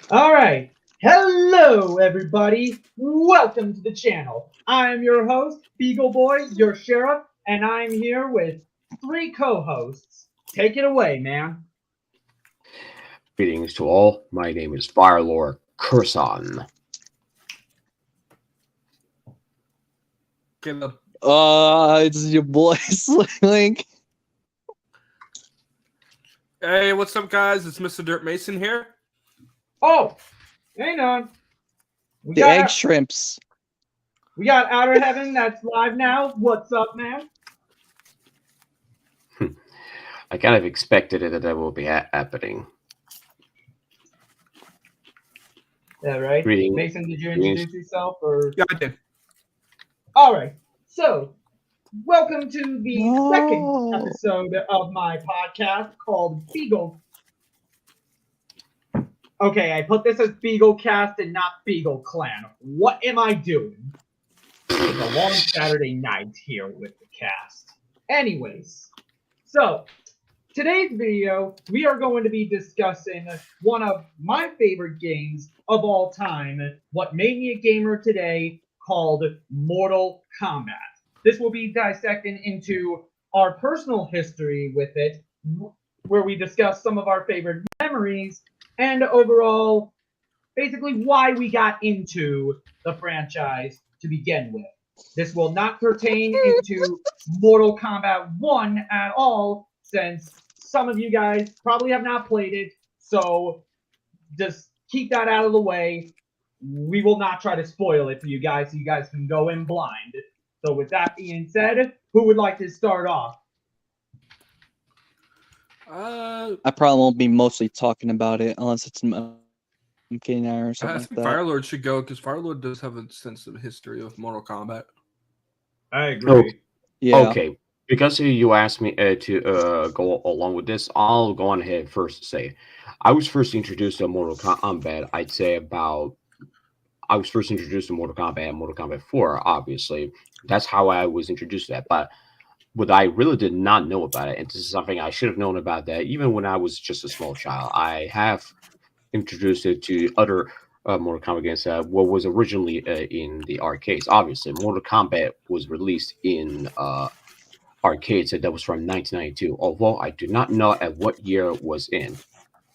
All right. Hello, everybody. Welcome to the channel. I'm your host, Beagle Boy, your sheriff, and I'm here with three co-hosts. Take it away, man. Greetings to all. My name is Firelord Curson. Caleb. It's your boy Link. Hey, what's up, guys? It's Mr. Dirt Mason here. Oh, hang on. We The got egg shrimps. we got Outer Heaven that's live now. What's up, man? I kind of expected it that will be happening. Yeah, right. Greetings. Mason, did you Greetings. introduce yourself or? Yeah, I did. All right. So, welcome to the second No. episode of my podcast called Beagle. Okay, I put this as Beagle Cast and not Beagle Clan. What am I doing? It's a long Saturday night here with the cast. Anyways, so today's video, we are going to be discussing one of my favorite games of all time, what made me a gamer today, called Mortal Kombat. This will be dissecting into our personal history with it, where we discuss some of our favorite memories and overall, basically why we got into the franchise to begin with. This will not pertain into Mortal Kombat 1 at all, since some of you guys probably have not played it, so just keep that out of the way. We will not try to spoil it for you guys, so you guys can go in blind. So with that being said, who would like to start off? I probably won't be mostly talking about it unless it's MK9 or I something like think that. Firelord should go because Firelord does have a extensive history of Mortal Kombat. I agree. Okay. Yeah. Okay. Because you asked me to go along with this, I'll go on ahead first to say I was first introduced to Mortal Kombat. I was first introduced to Mortal Kombat and Mortal Kombat 4, obviously. That's how I was introduced to that. But what I really did not know about it, and this is something I should have known about that even when I was just a small child, I have introduced it to other Mortal Kombat games what was originally in the arcades. Obviously, Mortal Kombat was released in arcades, and that was from 1992, although I do not know at what year it was in.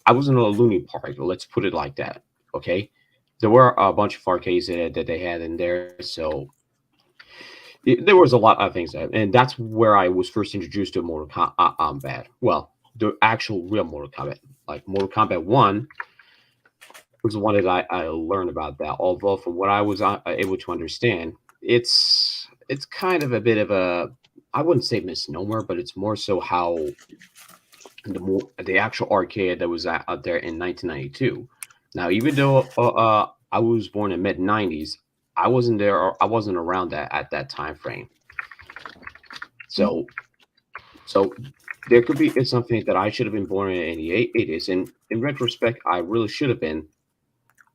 I was in a loony park, let's put it like that, okay? There were a bunch of arcades that they had in there, so there was a lot of things that, and that's where I was first introduced to Mortal Kombat. Well, the actual real Mortal Kombat, like Mortal Kombat 1 was the one that I learned about that. Although from what I was able to understand, it's kind of a bit of a, I wouldn't say misnomer, but it's more so how the actual arcade that was out there in 1992. Now, even though I was born in mid 90s, I wasn't there or I wasn't around that at that time frame. So there could be it's something that I should have been born in the 80s, and in retrospect, I really should have been,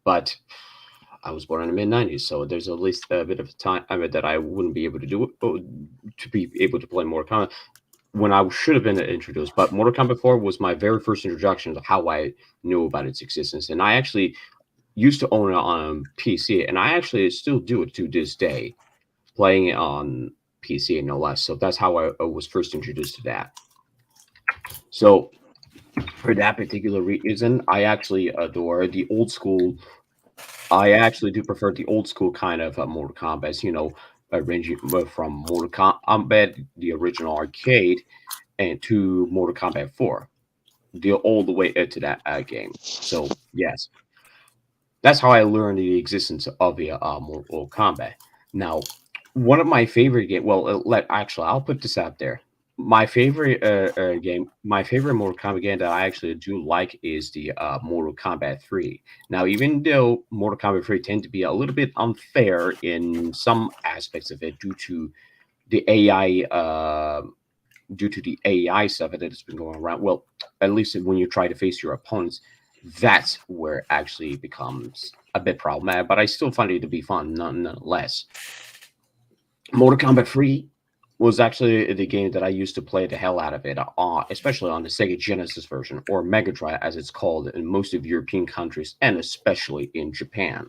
but I was born in the mid 90s, so there's at least a bit of time that I wouldn't be able to do it to be able to play Mortal Kombat when I should have been introduced. But Mortal Kombat 4 was my very first introduction to how I knew about its existence, and I actually used to own it on PC, and I actually still do it to this day, playing it on PC and no less. So that's how I was first introduced to that. So for that particular reason, I actually adore the old school. I actually do prefer the old school kind of Mortal Kombat, ranging from Mortal Kombat, the original arcade, and to Mortal Kombat 4, all the way to that game. So yes, that's how I learned the existence of the Mortal Kombat. Now, one of my favorite game. Well, I'll put this out there. My favorite game, my favorite Mortal Kombat game that I actually do like is the Mortal Kombat 3. Now, even though Mortal Kombat 3 tend to be a little bit unfair in some aspects of it the AI, due to the AI stuff that has been going around. Well, at least when you try to face your opponents, that's where it actually becomes a bit problematic. But I still find it to be fun nonetheless. Mortal Kombat 3 was actually the game that I used to play the hell out of it, especially on the Sega Genesis version, or Mega Drive as it's called in most of European countries, and especially in Japan.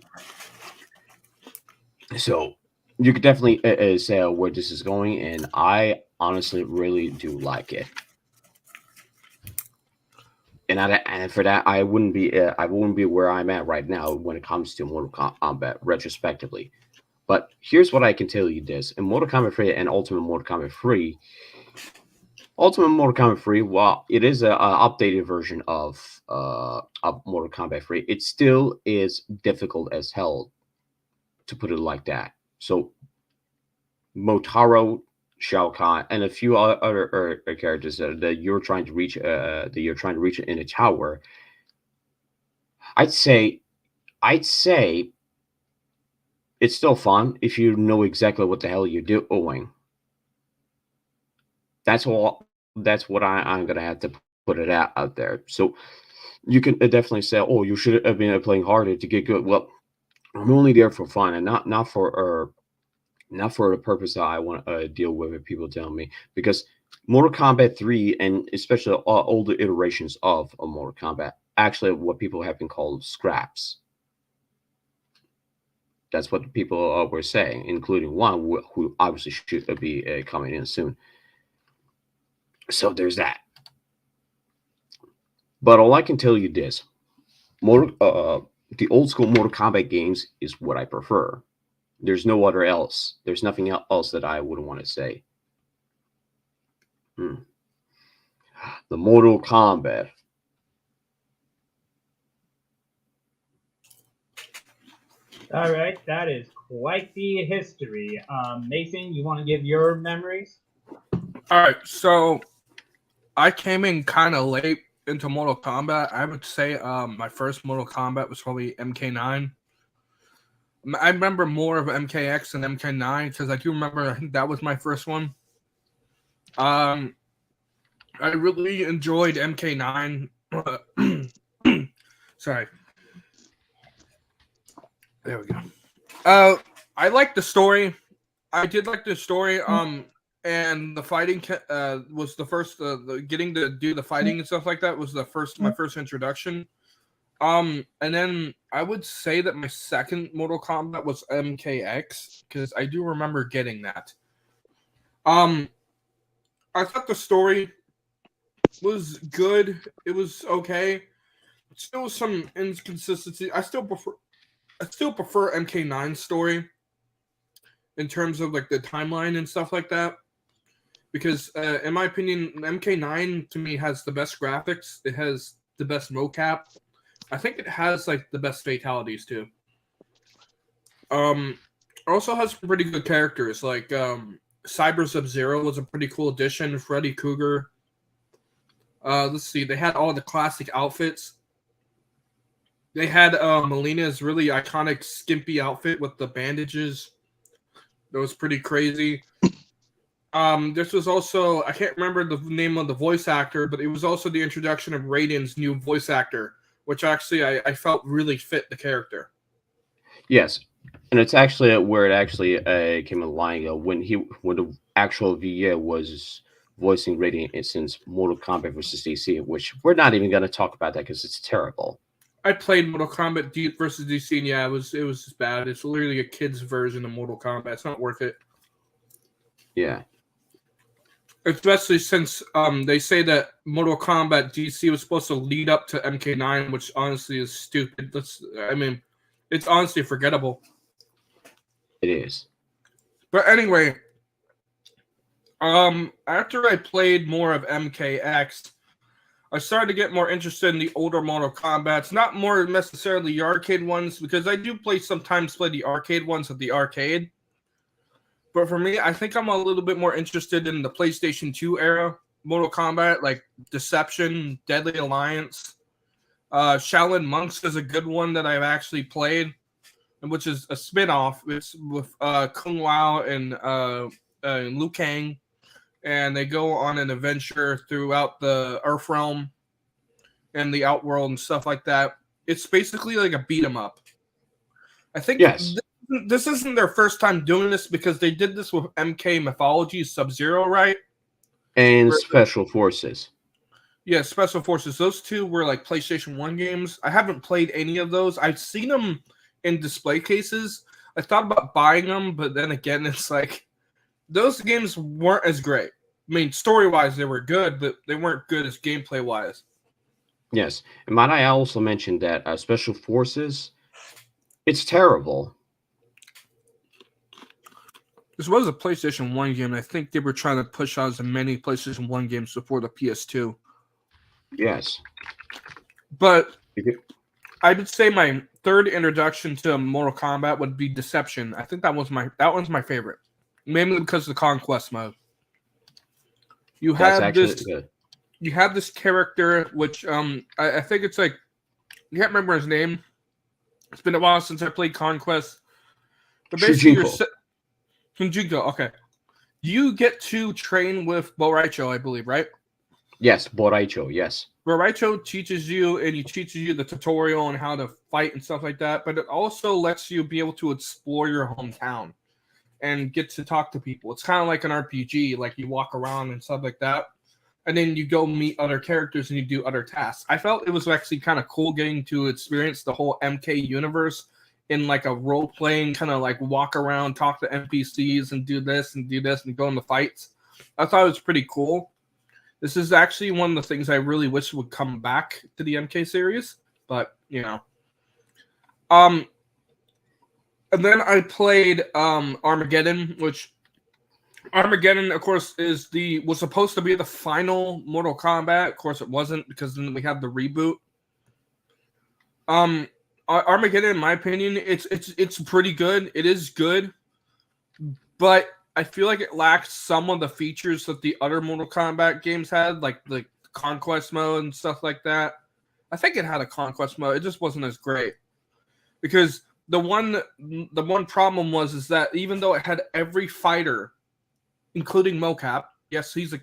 So you could definitely say where this is going, and I honestly really do like it. And for that, I wouldn't be where I'm at right now when it comes to Mortal Kombat retrospectively. But here's what I can tell you: this in Mortal Kombat 3 and Ultimate Mortal Kombat 3, while it is a updated version of Mortal Kombat 3, it still is difficult as hell, to put it like that. So Motaro, Shao Kahn, and a few other characters that you're trying to reach in a tower. I'd say it's still fun if you know exactly what the hell you're doing. That's all. That's what I'm gonna have to put it out there. So you can definitely say, "Oh, you should have been playing harder to get good." Well, I'm only there for fun, and not for the purpose that I want to deal with people telling me. Because Mortal Kombat 3, and especially older iterations of Mortal Kombat, actually what people have been called scraps. That's what the people were saying, including one who obviously should be coming in soon. So there's that. But all I can tell you this: the old school Mortal Kombat games is what I prefer. There's no other else. There's nothing else that I would want to say. The Mortal Kombat. All right, that is quite the history. Nathan, you want to give your memories? All right, so I came in kind of late into Mortal Kombat. I would say my first Mortal Kombat was probably MK9. I remember more of MKX than MK9 because I do remember, I think that was my first one. I really enjoyed MK9. Sorry. There we go. I liked the story. I did like the story. And the fighting was the first. Getting to do the fighting and stuff like that was my first introduction. And then I would say that my second Mortal Kombat was MKX because I do remember getting that. I thought the story was good. It was okay. Still some inconsistency. I still prefer MK9's story in terms of like the timeline and stuff like that. Because in my opinion, MK9 to me has the best graphics. It has the best mocap. I think it has like the best fatalities too. It also has some pretty good characters. Like Cyber Sub-Zero was a pretty cool addition. Freddy Krueger. Let's see. They had all the classic outfits. They had Melina's really iconic skimpy outfit with the bandages. That was pretty crazy. This was also, I can't remember the name of the voice actor, but it was also the introduction of Raiden's new voice actor, which actually I felt really fit the character. Yes, and it's actually where it actually came along when the actual VA was voicing Raiden since Mortal Kombat versus DC, which we're not even going to talk about that because it's terrible. I played Mortal Kombat versus DC, and yeah, it was just bad. It's literally a kid's version of Mortal Kombat. It's not worth it. Yeah. Especially since they say that Mortal Kombat DC was supposed to lead up to MK9, which honestly is stupid. It's honestly forgettable. It is. But anyway, after I played more of MKX, I started to get more interested in the older Mortal Kombats, not more necessarily the arcade ones, because I do sometimes play the arcade ones at the arcade. But for me, I think I'm a little bit more interested in the PlayStation 2 era Mortal Kombat, like Deception, Deadly Alliance. Shaolin Monks is a good one that I've actually played, which is a spin-off. It's with Kung Lao and Liu Kang. And they go on an adventure throughout the Earth Realm and the Outworld and stuff like that. It's basically like a beat 'em up. I think yes. this isn't their first time doing this because they did this with MK Mythology Sub-Zero, right? And Special Forces. Yeah, Special Forces. Those two were like PlayStation 1 games. I haven't played any of those. I've seen them in display cases. I thought about buying them, but then again, it's like those games weren't as great. I mean, story-wise, they were good, but they weren't good as gameplay-wise. Yes. And might I also mention that Special Forces, it's terrible. This was a PlayStation 1 game. I think they were trying to push out as many PlayStation 1 games before the PS2. Yes. But I would say my third introduction to Mortal Kombat would be Deception. I think that one's my favorite. Mainly because of the Conquest mode. You have this character which I think it's like I can't remember his name. It's been a while since I played Conquest. But basically Shinjinko, okay. You get to train with Boraicho, I believe, right? Yes, Boraicho, yes. Boraicho teaches you the tutorial on how to fight and stuff like that, but it also lets you be able to explore your hometown and get to talk to people. It's kind of like an RPG, like you walk around and stuff like that, and then you go meet other characters and you do other tasks. I felt it was actually kind of cool getting to experience the whole MK universe in like a role-playing kind of like walk around, talk to NPCs and do this and go into fights. I thought it was pretty cool. This is actually one of the things I really wish would come back to the MK series, but you know. And then I played Armageddon, which Armageddon, of course, was supposed to be the final Mortal Kombat. Of course, it wasn't because then we had the reboot. Armageddon, in my opinion, it's pretty good. It is good, but I feel like it lacks some of the features that the other Mortal Kombat games had, like the Conquest mode and stuff like that. I think it had a Conquest mode. It just wasn't as great because the one problem is that even though it had every fighter, including Mocap, yes, he's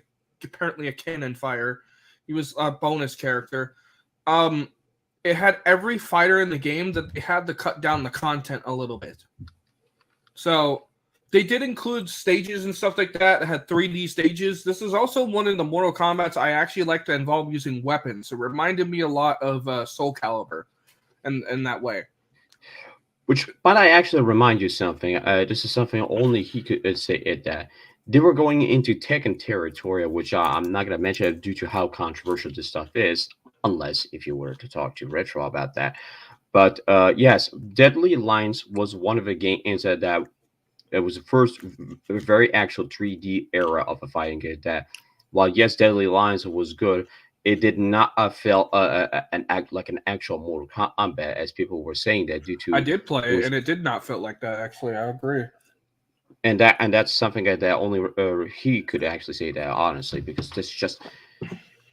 apparently a cannon fire. He was a bonus character. It had every fighter in the game that they had to cut down the content a little bit. So they did include stages and stuff like that. It had 3D stages. This is also one of the Mortal Kombats I actually like to involve using weapons. It reminded me a lot of Soul Calibur in that way. But I actually remind you something. This is something only he could say it that. They were going into Tekken territory, which I'm not going to mention due to how controversial this stuff is, unless if you were to talk to Retro about that. But yes, Deadly Alliance was one of the games that it was the first very actual 3D era of a fighting game that, while yes, Deadly Alliance was good, it did not feel an actual Mortal Kombat as people were saying that due to. I did play it, and it did not feel like that. Actually, I agree. And that's something that only he could actually say that honestly, because this is just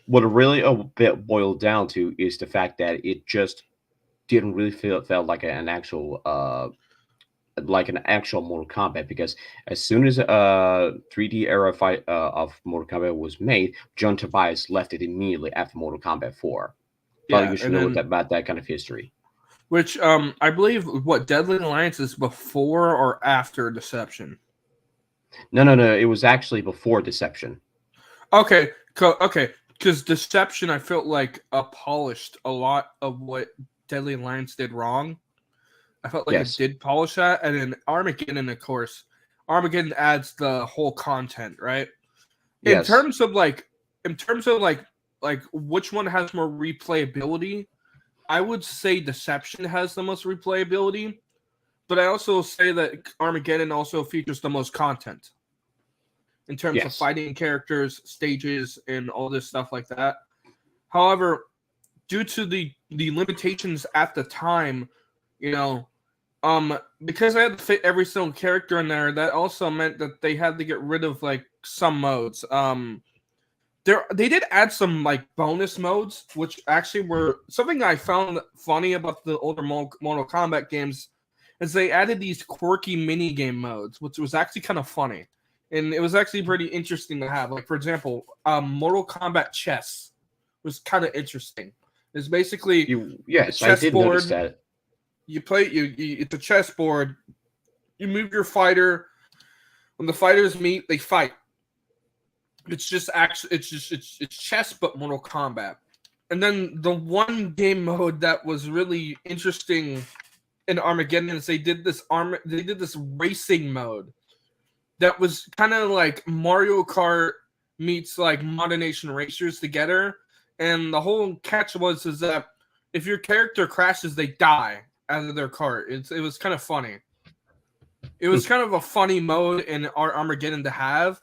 what it really a bit boiled down to is the fact that it just didn't really felt like an actual Mortal Kombat, because as soon as 3D era fight of Mortal Kombat was made, John Tobias left it immediately after Mortal Kombat 4. But you should know about that kind of history. Which I believe Deadly Alliance is before or after Deception? No. It was actually before Deception. Okay. Because Deception, I felt like polished a lot of what Deadly Alliance did wrong. I felt like it did polish that, and then Armageddon, of course, Armageddon adds the whole content, right? In terms of which one has more replayability, I would say Deception has the most replayability, but I also say that Armageddon also features the most content in terms of fighting characters, stages, and all this stuff like that. However, due to the limitations at the time, because I had to fit every single character in there, that also meant that they had to get rid of like some modes. They did add some like bonus modes, which actually were something I found funny about the older Mortal Kombat games, is they added these quirky mini game modes, which was actually kind of funny, and it was actually pretty interesting to have. Like for example, Mortal Kombat Chess was kind of interesting. It's basically I did notice that. You play it's a chessboard, You move your fighter. When the fighters meet, they fight. It's just actually it's chess but Mortal Kombat. And then the one game mode that was really interesting in Armageddon is they did this racing mode that was kind of like Mario Kart meets like Modern Nation Racers together. And the whole catch is that if your character crashes, they die out of their cart. It was kind of funny. It was kind of a funny mode in Armageddon to have.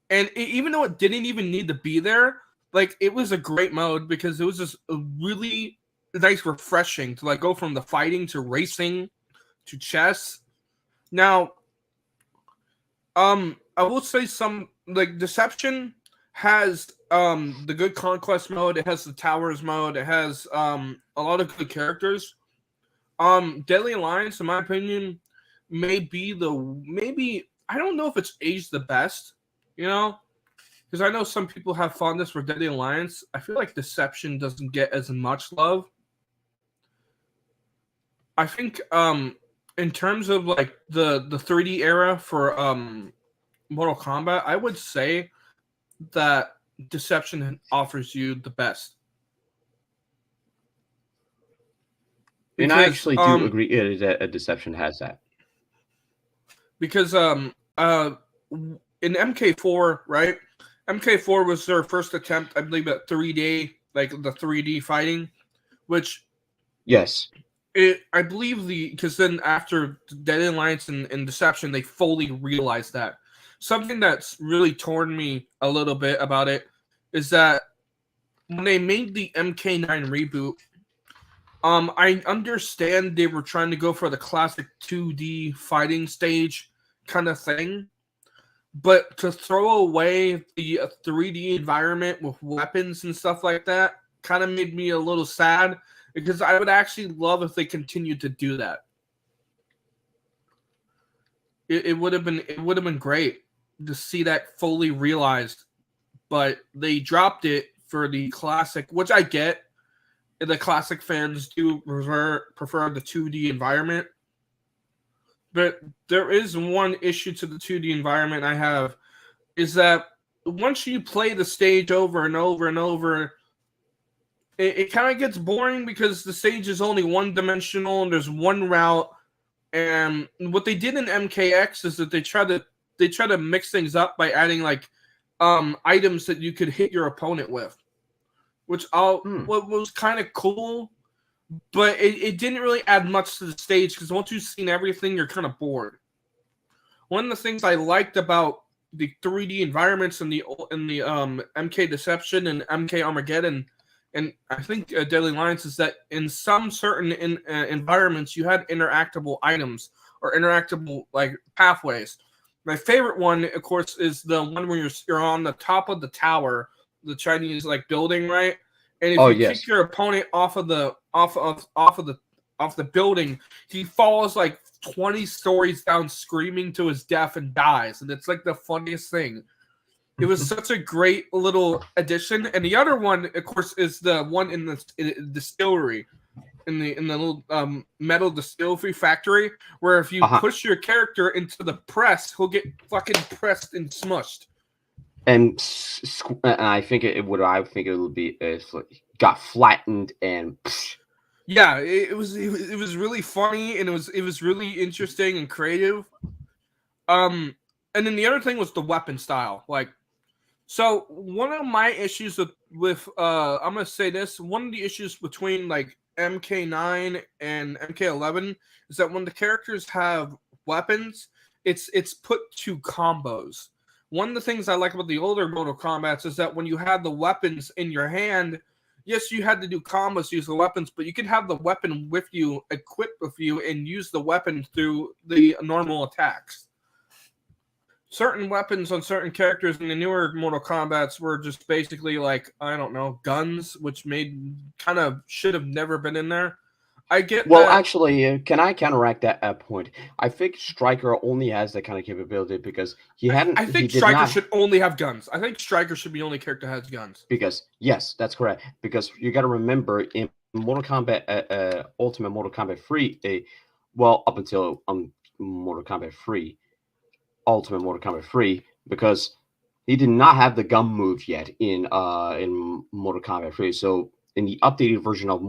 And even though it didn't even need to be there, like it was a great mode because it was just a really nice, refreshing to like go from the fighting to racing to chess. Now, I will say some like Deception has the good conquest mode. It has the towers mode. It has a lot of good characters. Deadly Alliance, in my opinion, maybe I don't know if it's aged the best, because I know some people have fondness for Deadly Alliance. I feel like Deception doesn't get as much love. I think in terms of like the 3D era for Mortal Kombat, I would say that Deception offers you the best. And I actually do agree that Deception has that. Because in MK4, right? MK4 was their first attempt, I believe, at 3D, like the 3D fighting, which yes, I believe because then after Deadly Alliance and Deception, they fully realized that. Something that's really torn me a little bit about it is that when they made the MK9 reboot, I understand they were trying to go for the classic 2D fighting stage kind of thing, but to throw away the 3D environment with weapons and stuff like that kind of made me a little sad, because I would actually love if they continued to do that. It would have been great to see that fully realized, but they dropped it for the classic, which I get. The classic fans do prefer the 2D environment. But there is one issue to the 2D environment I have, is that once you play the stage over and over and over, it kind of gets boring because the stage is only one-dimensional and there's one route. And what they did in MKX is that they try to mix things up by adding like items that you could hit your opponent with, which what was kind of cool, but it didn't really add much to the stage because once you've seen everything, you're kind of bored. One of the things I liked about the 3D environments in the MK Deception and MK Armageddon, and I think Deadly Alliance, is that in some certain environments you had interactable items or interactable like pathways. My favorite one, of course, is the one where you're on the top of the tower, the Chinese like building, right? And if you kick your opponent off the building, he falls like 20 stories down, screaming to his death, and dies. And it's like the funniest thing. It was such a great little addition. And the other one, of course, is the one in the distillery, in the little metal distillery factory, where if you push your character into the press, he'll get fucking pressed and smushed. And I think it will be got flattened and. Yeah, it was really funny, and it was really interesting and creative. And then the other thing was the weapon style. Like, so one of my issues with I'm gonna say this, one of the issues between like MK9 and MK11 is that when the characters have weapons, it's put to combos. One of the things I like about the older Mortal Kombats is that when you had the weapons in your hand, yes, you had to do combos to use the weapons, but you could have the weapon with you, equipped with you, and use the weapon through the normal attacks. Certain weapons on certain characters in the newer Mortal Kombats were just basically like, I don't know, guns, which kind of should have never been in there. I get well, that. Actually, can I counteract that point? I think Stryker only has that kind of capability because he hadn't. I think Stryker should only have guns. I think Stryker should be the only character that has guns. Because yes, that's correct. Because you got to remember in Mortal Kombat, Ultimate Mortal Kombat 3, well, up until Mortal Kombat 3, Ultimate Mortal Kombat 3, because he did not have the gun move yet in Mortal Kombat 3. So in the updated version of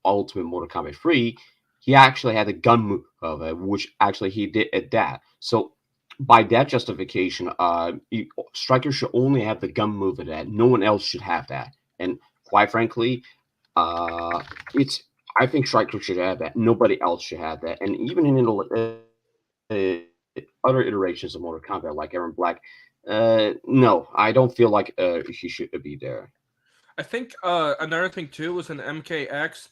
Ultimate Mortal Kombat 3, he actually had the gun move of it, which actually he did at that. So by that justification, Striker should only have the gun move of that. No one else should have that. And quite frankly, I think Striker should have that. Nobody else should have that. And even in other iterations of Mortal Kombat, like Aaron Black, no, I don't feel like he should be there. I think another thing too was in MKX.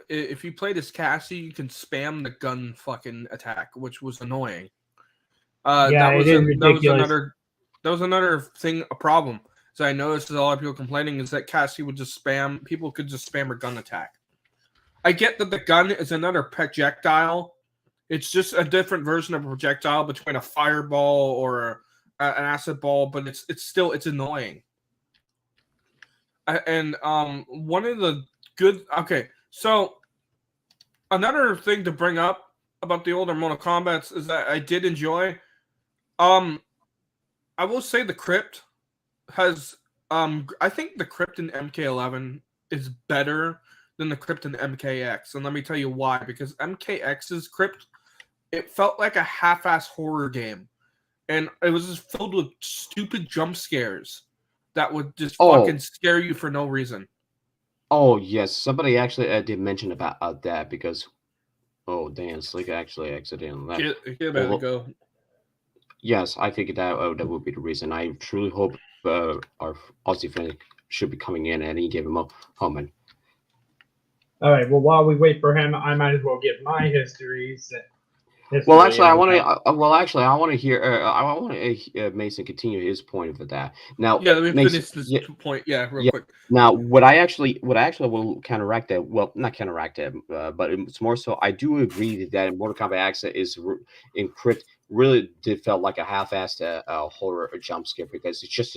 If you played as Cassie, you can spam the gun fucking attack, which was annoying. Yeah, it is ridiculous. That was another thing, a problem. So I noticed that a lot of people complaining is that Cassie would just spam. People could just spam her gun attack. I get that the gun is another projectile. It's just a different version of a projectile between a fireball or an acid ball, but it's annoying. And one of the good so another thing to bring up about the older Mortal Kombats is that I did enjoy. I will say the crypt has I think the crypt in MK11 is better than the crypt in MKX, and let me tell you why. Because MKX's crypt, it felt like a half-ass horror game, and it was just filled with stupid jump scares that would just fucking scare you for no reason. Oh yes, somebody actually did mention about that because Dan Slick actually exited on that. Give it a go. Yes, I think that would be the reason. I truly hope our Aussie fan should be coming in and he gave him a moment. All right. Well, while we wait for him, I might as well give my histories. Well, actually, I want to hear. I want to Mason continue his point of that. Now, yeah, let me Mason, finish this point. Yeah, real quick. Now, what I actually will counteract that. Well, not counteract it, but it's more so. I do agree that Mortal Kombat X is in Crypt really did felt like a half-assed horror jump scare because it's just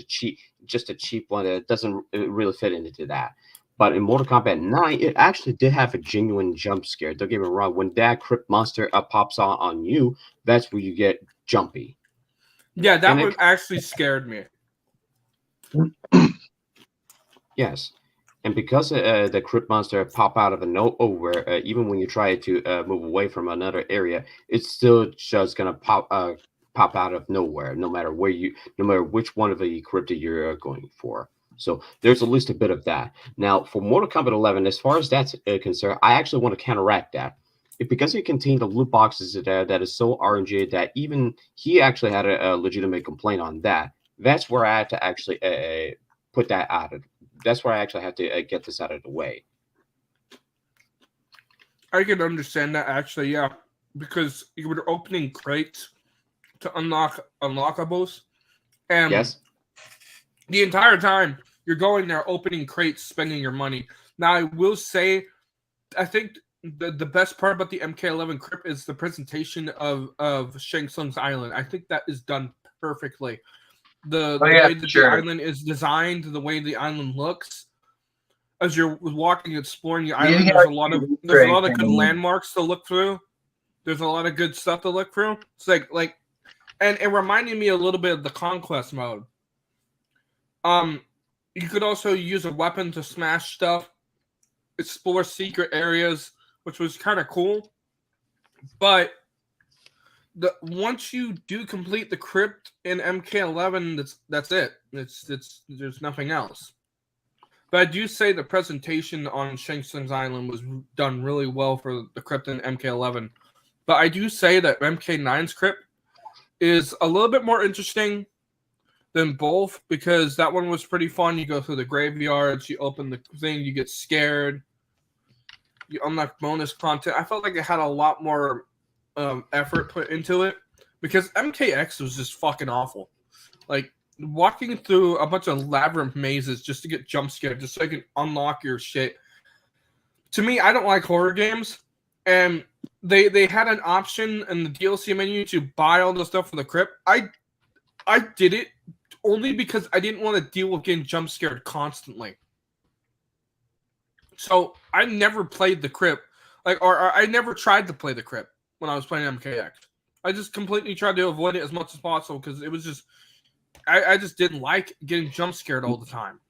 a cheap one that doesn't really fit into that. But in Mortal Kombat 9, it actually did have a genuine jump scare. Don't get me wrong. When that crypt monster pops on you, that's where you get jumpy. Yeah, that one actually scared me. Yes. And because the crypt monster pop out of nowhere, even when you try to move away from another area, it's still just going to pop out of nowhere, no matter which one of the crypt you're going for. So there's at least a bit of that. Now, for Mortal Kombat 11, as far as that's concerned, I actually want to counteract that. Because it contained the loot boxes there that is so RNG that even he actually had a legitimate complaint on that. That's where I had to actually put that out of. That's where I actually had to get this out of the way. I can understand that actually, yeah, because you were opening crates to unlock unlockables, and yes, the entire time you're going there opening crates, spending your money. Now, I will say, I think the best part about the MK11 crypt is the presentation of Shang Tsung's island. I think that is done perfectly. The way that the island is designed, the way the island looks, as you're walking, exploring the island, there's a lot of good landmarks to look through. There's a lot of good stuff to look through. It's like, and it reminded me a little bit of the Conquest mode. You could also use a weapon to smash stuff, explore secret areas, which was kind of cool. But once you do complete the crypt in MK11, that's it. There's nothing else. But I do say the presentation on Shang Tsung's island was done really well for the crypt in MK11. But I do say that MK9's crypt is a little bit more interesting than both, because that one was pretty fun. You go through the graveyards, you open the thing, you get scared, you unlock bonus content. I felt like it had a lot more effort put into it, because MKX was just fucking awful. Like, walking through a bunch of labyrinth mazes just to get jump scared, just so you can unlock your shit. To me, I don't like horror games, and they had an option in the DLC menu to buy all the stuff for the crypt. I did it only because I didn't want to deal with getting jump scared constantly. So I never played the crypt, or I never tried to play the crypt. when I was playing MKX. I just completely tried to avoid it as much as possible because it was just I just didn't like getting jump scared all the time.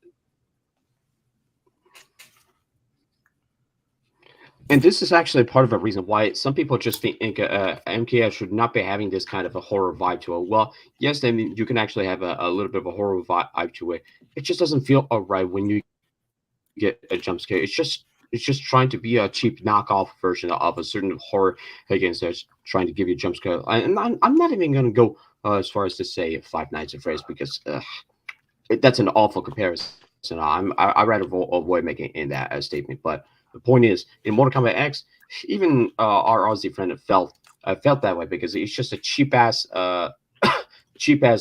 And this is actually part of a reason why some people just think MKS should not be having this kind of a horror vibe to it. Well, yes, I mean, you can actually have a little bit of a horror vibe to it. It just doesn't feel right when you get a jump scare. It's just trying to be a cheap knockoff version of a certain horror against that's trying to give you a jump scare. And I'm not even going to go as far as to say Five Nights at Freddy's because that's an awful comparison. I'd rather avoid making in that statement. But the point is, in Mortal Kombat X, even our Aussie friend felt that way because it's just a cheap ass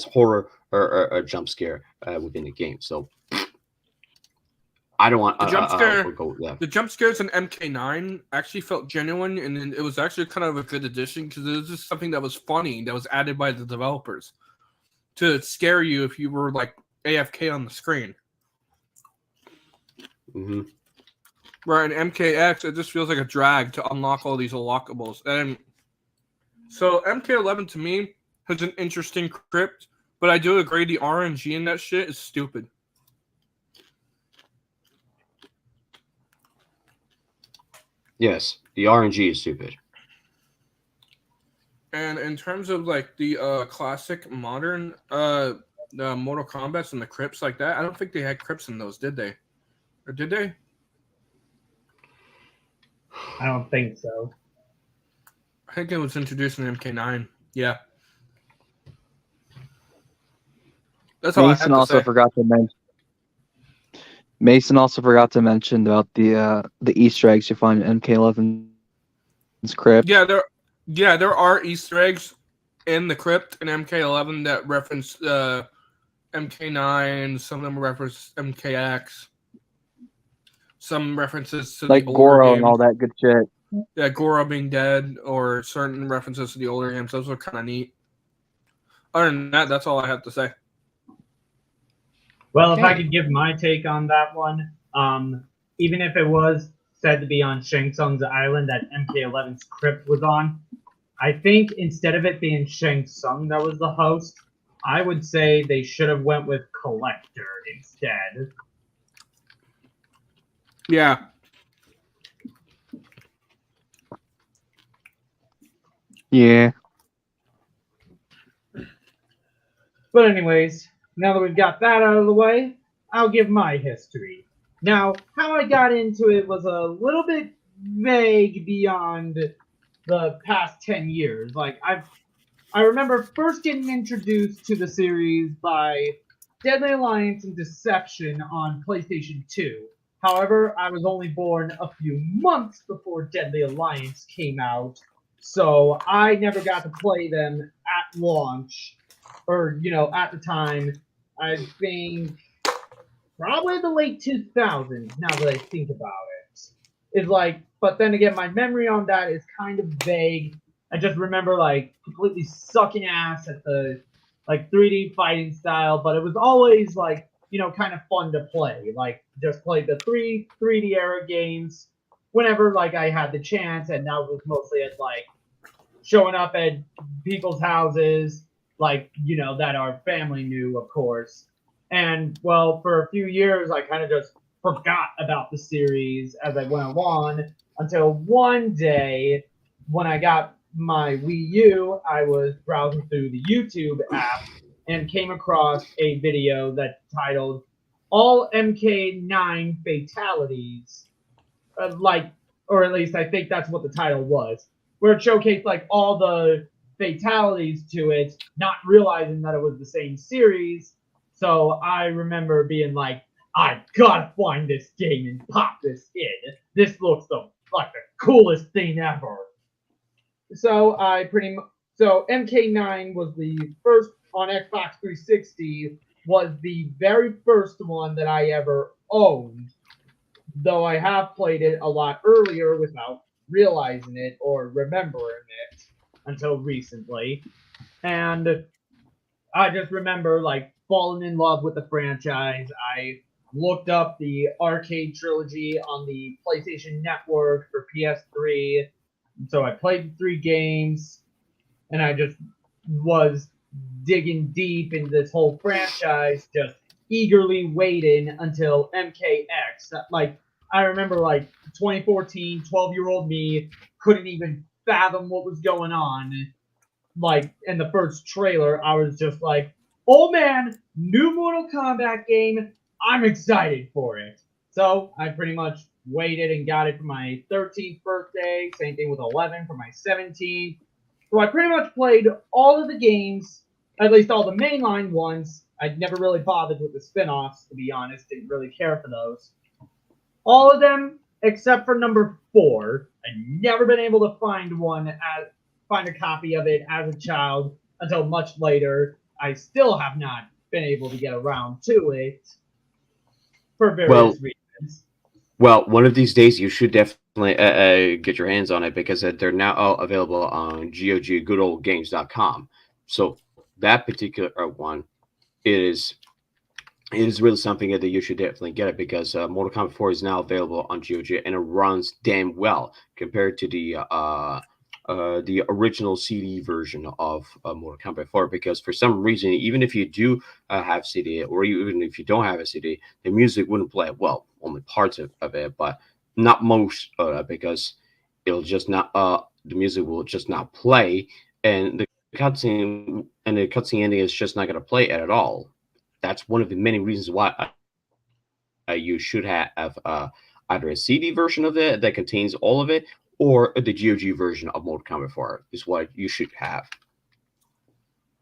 horror or jump scare within the game. So I don't want the jump scare. go, yeah. The jump scares in MK9 actually felt genuine, and it was actually kind of a good addition because it was just something that was funny that was added by the developers to scare you if you were like AFK on the screen. Mm-hmm. Where in MKX, it just feels like a drag to unlock all these unlockables. And so MK11 to me has an interesting crypt, but I do agree the RNG in that shit is stupid. Yes, the RNG is stupid. And in terms of like the classic modern the Mortal Kombats and the crypts like that, I don't think they had crypts in those, did they? Or did they? I don't think so. I think it was introduced in MK9. Yeah. That's all Mason I have also to say. forgot to mention. Mason also forgot to mention about the Easter eggs you find in MK11's crypt. Yeah, there are Easter eggs in the crypt in MK11 that reference MK9. Some of them reference MKX. Some references to like the older Goro games. and all that good shit. Yeah, Goro being dead, or certain references to the older games. Those are kind of neat. Other than that, that's all I have to say. Well, if I could give my take on that one, even if it was said to be on Shang Tsung's island that MK11's crypt was on, I think instead of it being Shang Tsung that was the host, I would say they should have went with Collector instead. Yeah. Yeah. But anyways, now that we've got that out of the way, I'll give my history. Now, how I got into it was a little bit vague beyond the past 10 years. Like, I remember first getting introduced to the series by Deadly Alliance and Deception on PlayStation 2. However, I was only born a few months before Deadly Alliance came out, so I never got to play them at launch, or, at the time. I think probably the late 2000s, now that I think about it. Is like, but then again, my memory on that is kind of vague. I just remember, like, completely sucking ass at the, like, 3D fighting style, but it was always, like, kind of fun to play. Like, just play the 3D era games whenever, like, I had the chance, and that was mostly at, like, showing up at people's houses, like, that our family knew, of course. And, well, for a few years, I kind of just forgot about the series as I went along until one day when I got my Wii U, I was browsing through the YouTube app and came across a video that titled All MK9 Fatalities. Or at least I think that's what the title was, where it showcased like all the fatalities to it, not realizing that it was the same series. So I remember being like, I gotta find this game and pop this in. This looks like the coolest thing ever. So so MK9 was the first on Xbox 360, was the very first one that I ever owned, though I have played it a lot earlier without realizing it or remembering it until recently. And I just remember like falling in love with the franchise. I looked up the arcade trilogy on the PlayStation Network for PS3, So I played the 3 games, and I just was digging deep into this whole franchise, just eagerly waiting until MKX. Like, I remember, like, 2014, 12-year-old me couldn't even fathom what was going on. Like, in the first trailer, I was just like, oh man, new Mortal Kombat game, I'm excited for it. So I pretty much waited and got it for my 13th birthday, same thing with 11 for my 17th. So I pretty much played all of the games, at least all the mainline ones. I'd never really bothered with the spin-offs, to be honest, didn't really care for those. All of them except for number 4. I'd never been able to find a copy of it as a child until much later. I still have not been able to get around to it for various reasons. Well, one of these days you should definitely get your hands on it because they're now available on GOGGoodoldGames.com. So that particular one is really something that you should definitely get it because Mortal Kombat 4 is now available on GOG and it runs damn well compared to the original CD version of Mortal Kombat 4 because for some reason, even if you do have CD or even if you don't have a CD, the music wouldn't play well. Only parts of it, but not most because it'll just not the music will just not play and the cutscene ending is just not going to play it at all. That's one of the many reasons why you should have either a CD version of it that contains all of it or the GOG version of Mortal Kombat 4 is what you should have.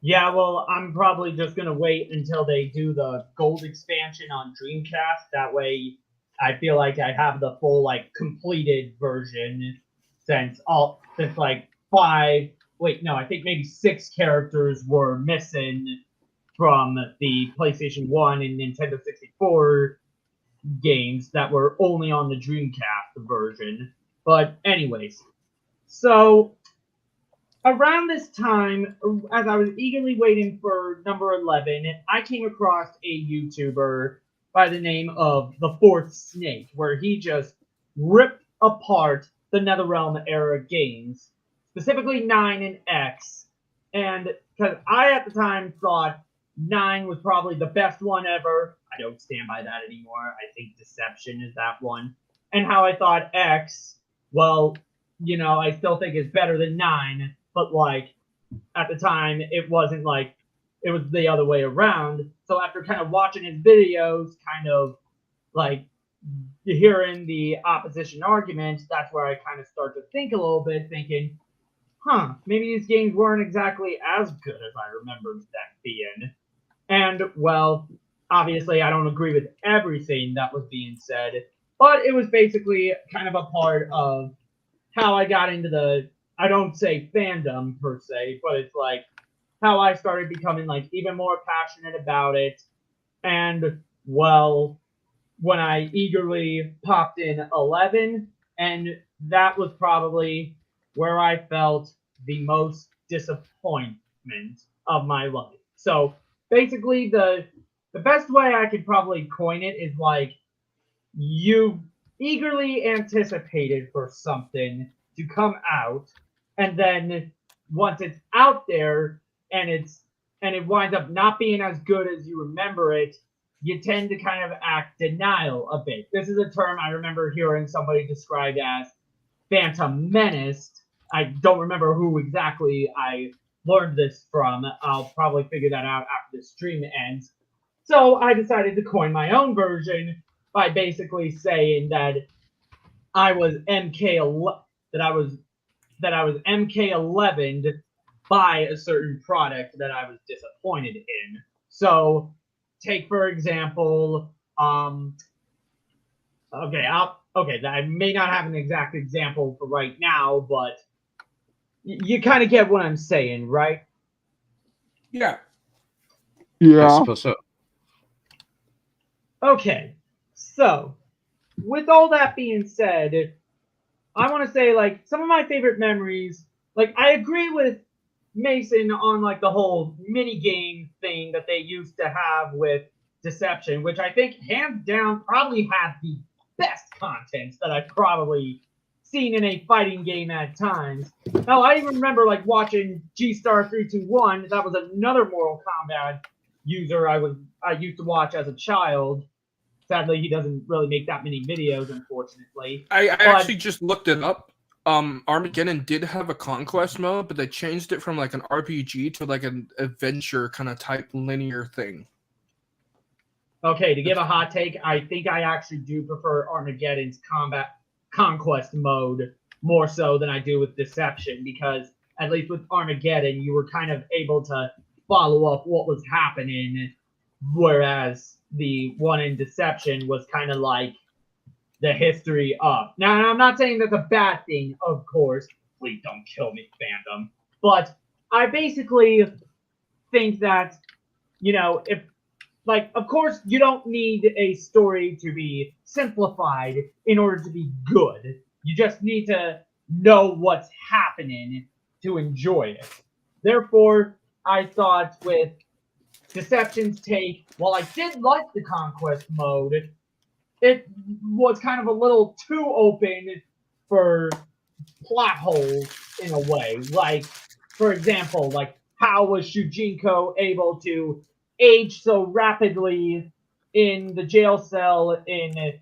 Yeah, well, I'm probably just going to wait until they do the gold expansion on Dreamcast. That way, I feel like I have the full, like, completed version since like 5, wait, no, I think maybe 6 characters were missing from the PlayStation 1 and Nintendo 64 games that were only on the Dreamcast version. But anyways, so around this time, as I was eagerly waiting for number 11, I came across a YouTuber by the name of The Fourth Snake, where he just ripped apart the NetherRealm era games, specifically 9 and X. And because I at the time thought 9 was probably the best one ever. I don't stand by that anymore. I think Deception is that one. And how I thought X, well, you know, I still think it's better than 9, but like at the time it wasn't like it was the other way around. So after kind of watching his videos, kind of like hearing the opposition argument, that's where I kind of start to think a little bit, thinking, maybe these games weren't exactly as good as I remembered them being. And, well, obviously I don't agree with everything that was being said, but it was basically kind of a part of how I got into the, I don't say fandom per se, but it's like how I started becoming like even more passionate about it. And, well, when I eagerly popped in 11, and that was probably where I felt the most disappointment of my life. So basically, the best way I could probably coin it is like you eagerly anticipated for something to come out, and then once it's out there and it winds up not being as good as you remember it, you tend to kind of act denial a bit. This is a term I remember hearing somebody described as phantom menace. I don't remember who exactly I learned this from. I'll probably figure that out after the stream ends. So I decided to coin my own version by basically saying that I was that I was MK11'd by a certain product that I was disappointed in. So take for example, okay, I may not have an exact example for right now, but you kind of get what I'm saying, right? Yeah. I suppose so. Okay, so with all that being said, I want to say like some of my favorite memories. Like I agree with Mason on like the whole mini game thing that they used to have with Deception, which I think hands down probably had the best content that I've probably seen in a fighting game at times. Now, I even remember like watching G-Star 321. That was another Mortal Kombat user I used to watch as a child. Sadly, he doesn't really make that many videos, unfortunately. I actually just looked it up. Armageddon did have a conquest mode, but they changed it from like an RPG to like an adventure kind of type linear thing. Okay, to give a hot take, I think I actually do prefer Armageddon's combat conquest mode more so than I do with Deception, because at least with Armageddon, you were kind of able to follow up what was happening, whereas the one in Deception was kind of like the history of. Now, I'm not saying that's a bad thing, of course. Please don't kill me, fandom. But I basically think that, you know, if, like, of course, you don't need a story to be simplified in order to be good. You just need to know what's happening to enjoy it. Therefore, I thought with Deception's take, while I did like the conquest mode, it was kind of a little too open for plot holes in a way. Like, for example, like how was Shujinko able to age so rapidly in the jail cell in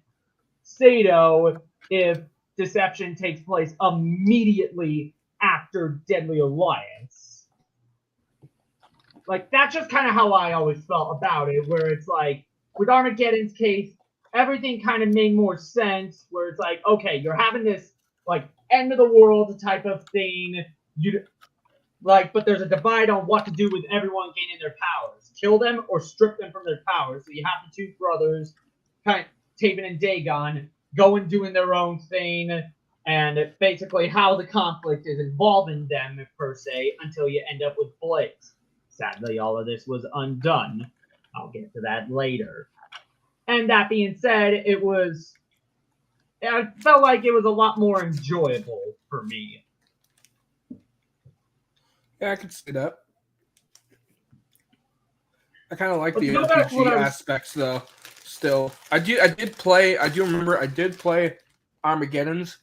Sato if Deception takes place immediately after Deadly Alliance? Like, that's just kind of how I always felt about it, where it's like, with Armageddon's case, everything kind of made more sense, where it's like, okay, you're having this, like, end of the world type of thing, but there's a divide on what to do with everyone gaining their powers. Kill them or strip them from their powers. So you have the two brothers, Taven and Dagon, going doing their own thing, and basically how the conflict is involving them, per se, until you end up with Blaze. Sadly, all of this was undone. I'll get to that later. And that being said, I felt like it was a lot more enjoyable for me. Yeah, I could see that. I kind of like the But that's what RPG aspects, though. Still, I did play Armageddon's.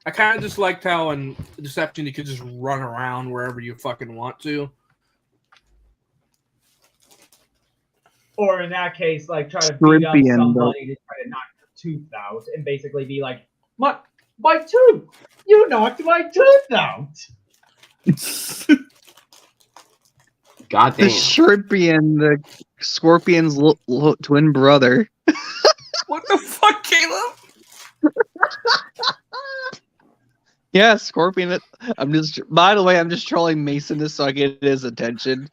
I kind of just liked how in Deception you could just run around wherever you fucking want to. Or in that case, like try to beat up somebody to try to knock their tooth out, and basically be like, my tooth! You knocked my tooth out! God damn. The Shrimpian, the Scorpion's twin brother. What the fuck, Caleb? Yeah, Scorpion. By the way, I'm just trolling Mason this so I get his attention.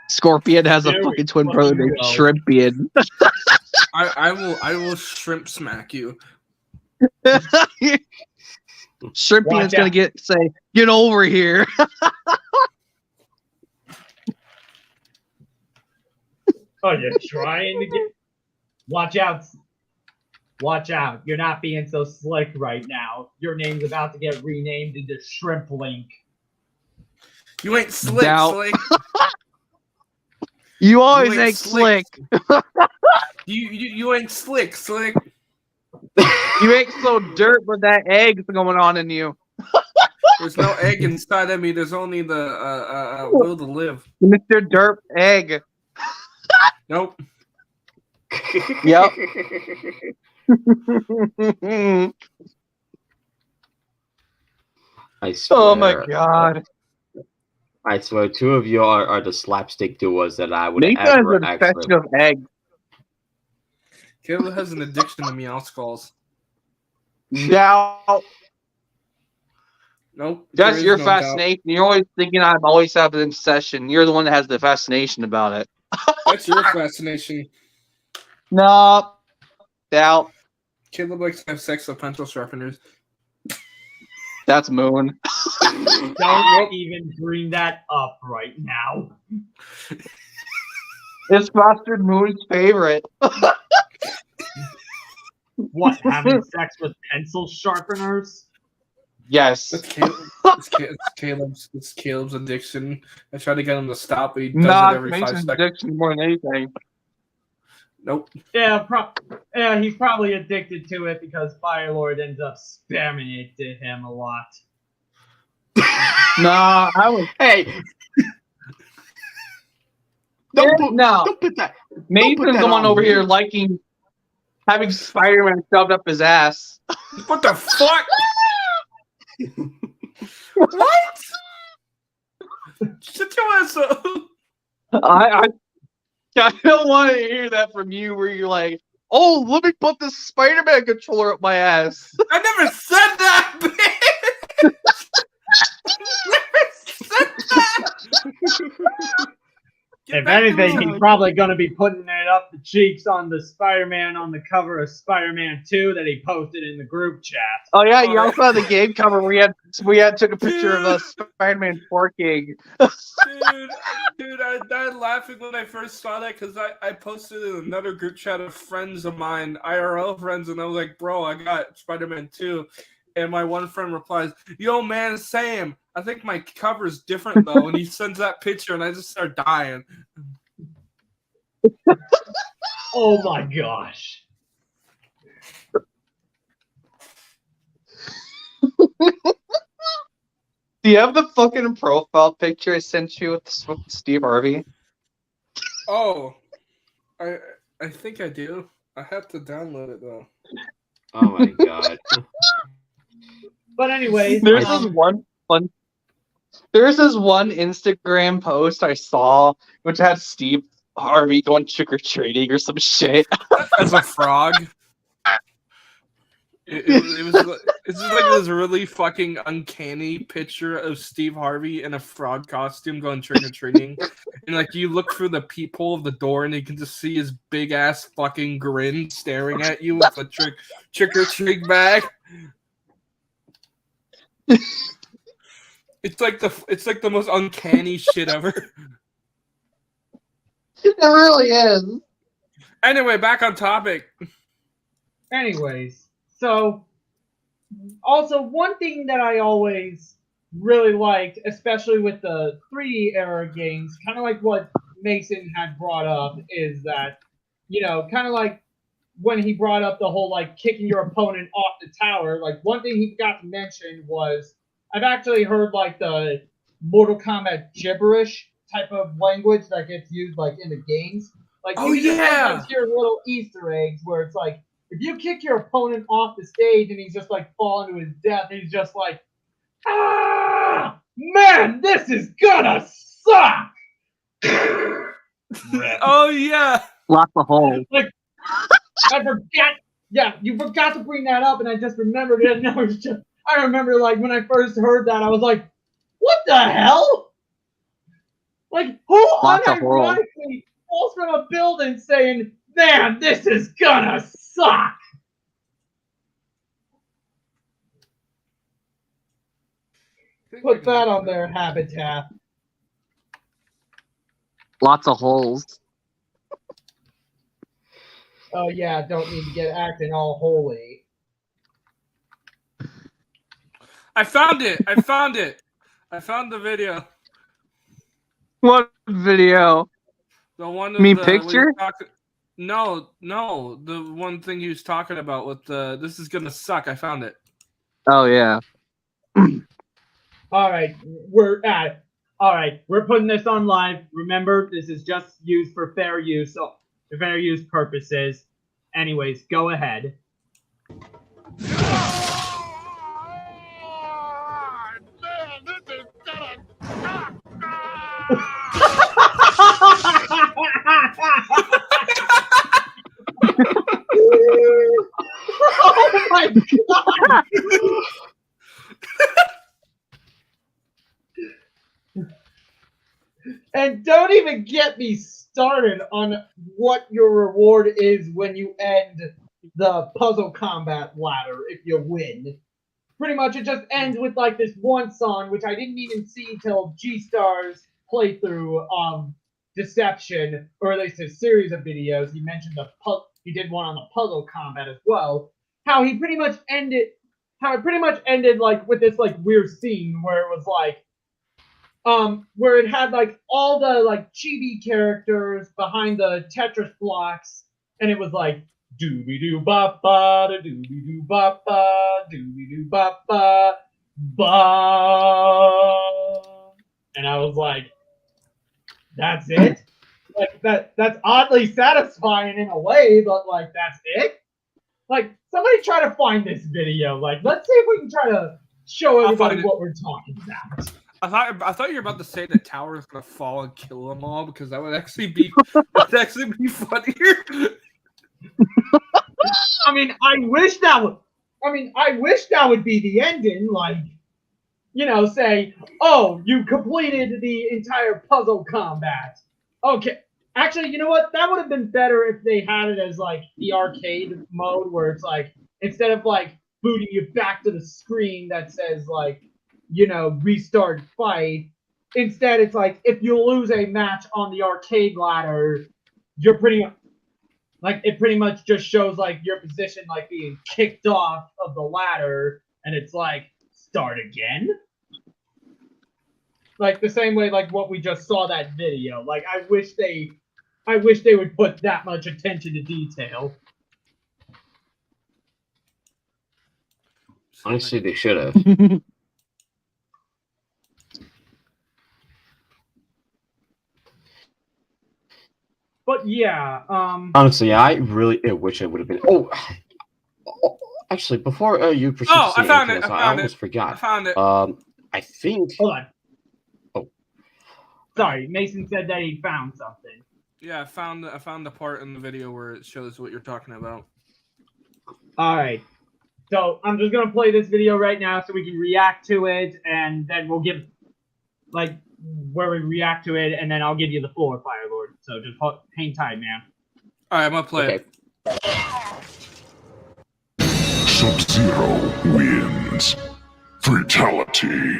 Scorpion has a fucking twin brother named Shrimpian. I will shrimp smack you. Shrimpian's gonna get over here. Oh, you're trying to get... Watch out. Watch out. You're not being so slick right now. Your name's about to get renamed into Shrimp Link. You ain't slick, Slick. You always ain't slick. You ain't slick. You ain't so dirt with that egg going on in you. There's no egg inside of me. There's only the will to live. Mr. Derp Egg. Nope. Yep. I swear. Oh my god. I swear, two of you are the slapstick duos that I would Nathan ever has an obsession of eggs. Caleb has an addiction to meow skulls. Doubt. Nope. That's your fascination. You're always thinking I always have an obsession. You're the one that has the fascination about it. That's your fascination. No. Doubt. Caleb likes to have sex with pencil sharpeners. That's Moon. Don't even bring that up right now. It's Foster Moon's favorite. What, having sex with pencil sharpeners? Yes. It's Caleb's addiction. I try to get him to stop, but he does it every 5 seconds. Addiction more than anything. Nope. Yeah, yeah, he's probably addicted to it because Firelord ends up spamming it to him a lot. Nah, I was. Hey, No, don't put that. Mason's the one over me. here liking having Spider-Man shoved up his ass. What the fuck? What? Shut your ass up. I don't want to hear that from you where you're like, oh, let me put this Spider-Man controller up my ass. I never said that, bitch. Never said that. Get If back in anything, the- he's probably going to be putting it up the cheeks on the Spider-Man on the cover of Spider-Man 2 that he posted in the group chat. Oh yeah, you also had the game cover. We had took a picture of Spider-Man forking. Dude, I died laughing when I first saw that because I posted in another group chat of friends of mine, IRL friends, and I was like, bro, I got Spider-Man 2. And my one friend replies, yo, man, Sam, I think my cover's different, though. And he sends that picture, and I just start dying. Oh my gosh. Do you have the fucking profile picture I sent you with Steve Harvey? Oh, I think I do. I have to download it, though. Oh my god. But anyways, There's this one Instagram post I saw which had Steve Harvey going trick or treating or some shit. As a frog. It was it's just like this really fucking uncanny picture of Steve Harvey in a frog costume going trick or treating, and like you look through the peephole of the door and you can just see his big ass fucking grin staring at you with a trick or treat bag. It's like the most uncanny shit ever. It really is. Anyway, back on topic. anyways, so also one thing that I always really liked, especially with the 3D era games, kind of like what Mason had brought up, is that, you know, kind of like when he brought up the whole like kicking your opponent off the tower, like one thing he forgot to mention was I've actually heard like the Mortal Kombat gibberish type of language that gets used like in the games. Like Oh, you can just yeah! sometimes hear little Easter eggs where it's like if you kick your opponent off the stage and he's just like falling to his death, he's just like, ah, man, this is gonna suck. Oh yeah. Lots of holes. Like I forgot. Yeah, you forgot to bring that up, and I just remembered it. And I remember like when I first heard that, I was like, "What the hell?" Like who Lots of holes. unironically falls from a building saying, "Man, this is gonna suck." Put that on their habitat. Lots of holes. Oh yeah, don't need to get acting all holy. I found it. I found the video. What video? The one You mean with picture? No, the one thing he was talking about with the this is gonna suck. I found it. Oh yeah. All right, we're putting this on live. Remember, this is just used for fair use, for fair use purposes. Anyways, go ahead. Oh my god! And don't even get me started on what your reward is when you end the puzzle combat ladder if you win. Pretty much it just ends with like this one song, which I didn't even see till G-Star's playthrough of Deception, or at least a series of videos. He mentioned he did one on the puzzle combat as well. How it pretty much ended like with this like weird scene where it was like where it had like all the like chibi characters behind the Tetris blocks and it was like doobie doo ba ba da doobie doo ba ba doobie doo ba ba ba, and I was like, that's it. Like that's oddly satisfying in a way, but like that's it. Like somebody try to find this video. Like let's see if we can try to show everybody what we're talking about. I thought you were about to say the tower is gonna fall and kill them all because that would actually be funnier. I mean, I wish that would be the ending. Like, you know, say, oh, you completed the entire puzzle combat. Okay. Actually, you know what? That would have been better if they had it as like the arcade mode where it's like instead of like booting you back to the screen that says like, you know, restart fight. Instead, it's like if you lose a match on the arcade ladder, you're pretty much just shows like your position like being kicked off of the ladder, and it's like start again. Like the same way like what we just saw that video. Like I wish they would put that much attention to detail. Honestly, they should have. But yeah, honestly, I really wish it would have been. Oh, actually, before you proceed to say anything else, I almost forgot. I found it. I think. Hold on. Oh, sorry. Mason said that he found something. Yeah, I found the part in the video where it shows what you're talking about. All right. So I'm just gonna play this video right now so we can react to it, and then we'll give like where we react to it, and then I'll give you the floor, Fire Lord. So just hang tight, man. All right, I'm gonna play it. Sub-Zero wins. Fatality.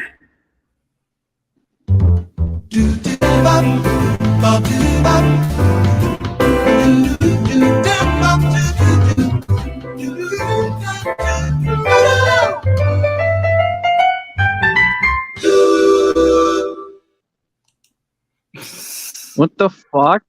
What the fuck?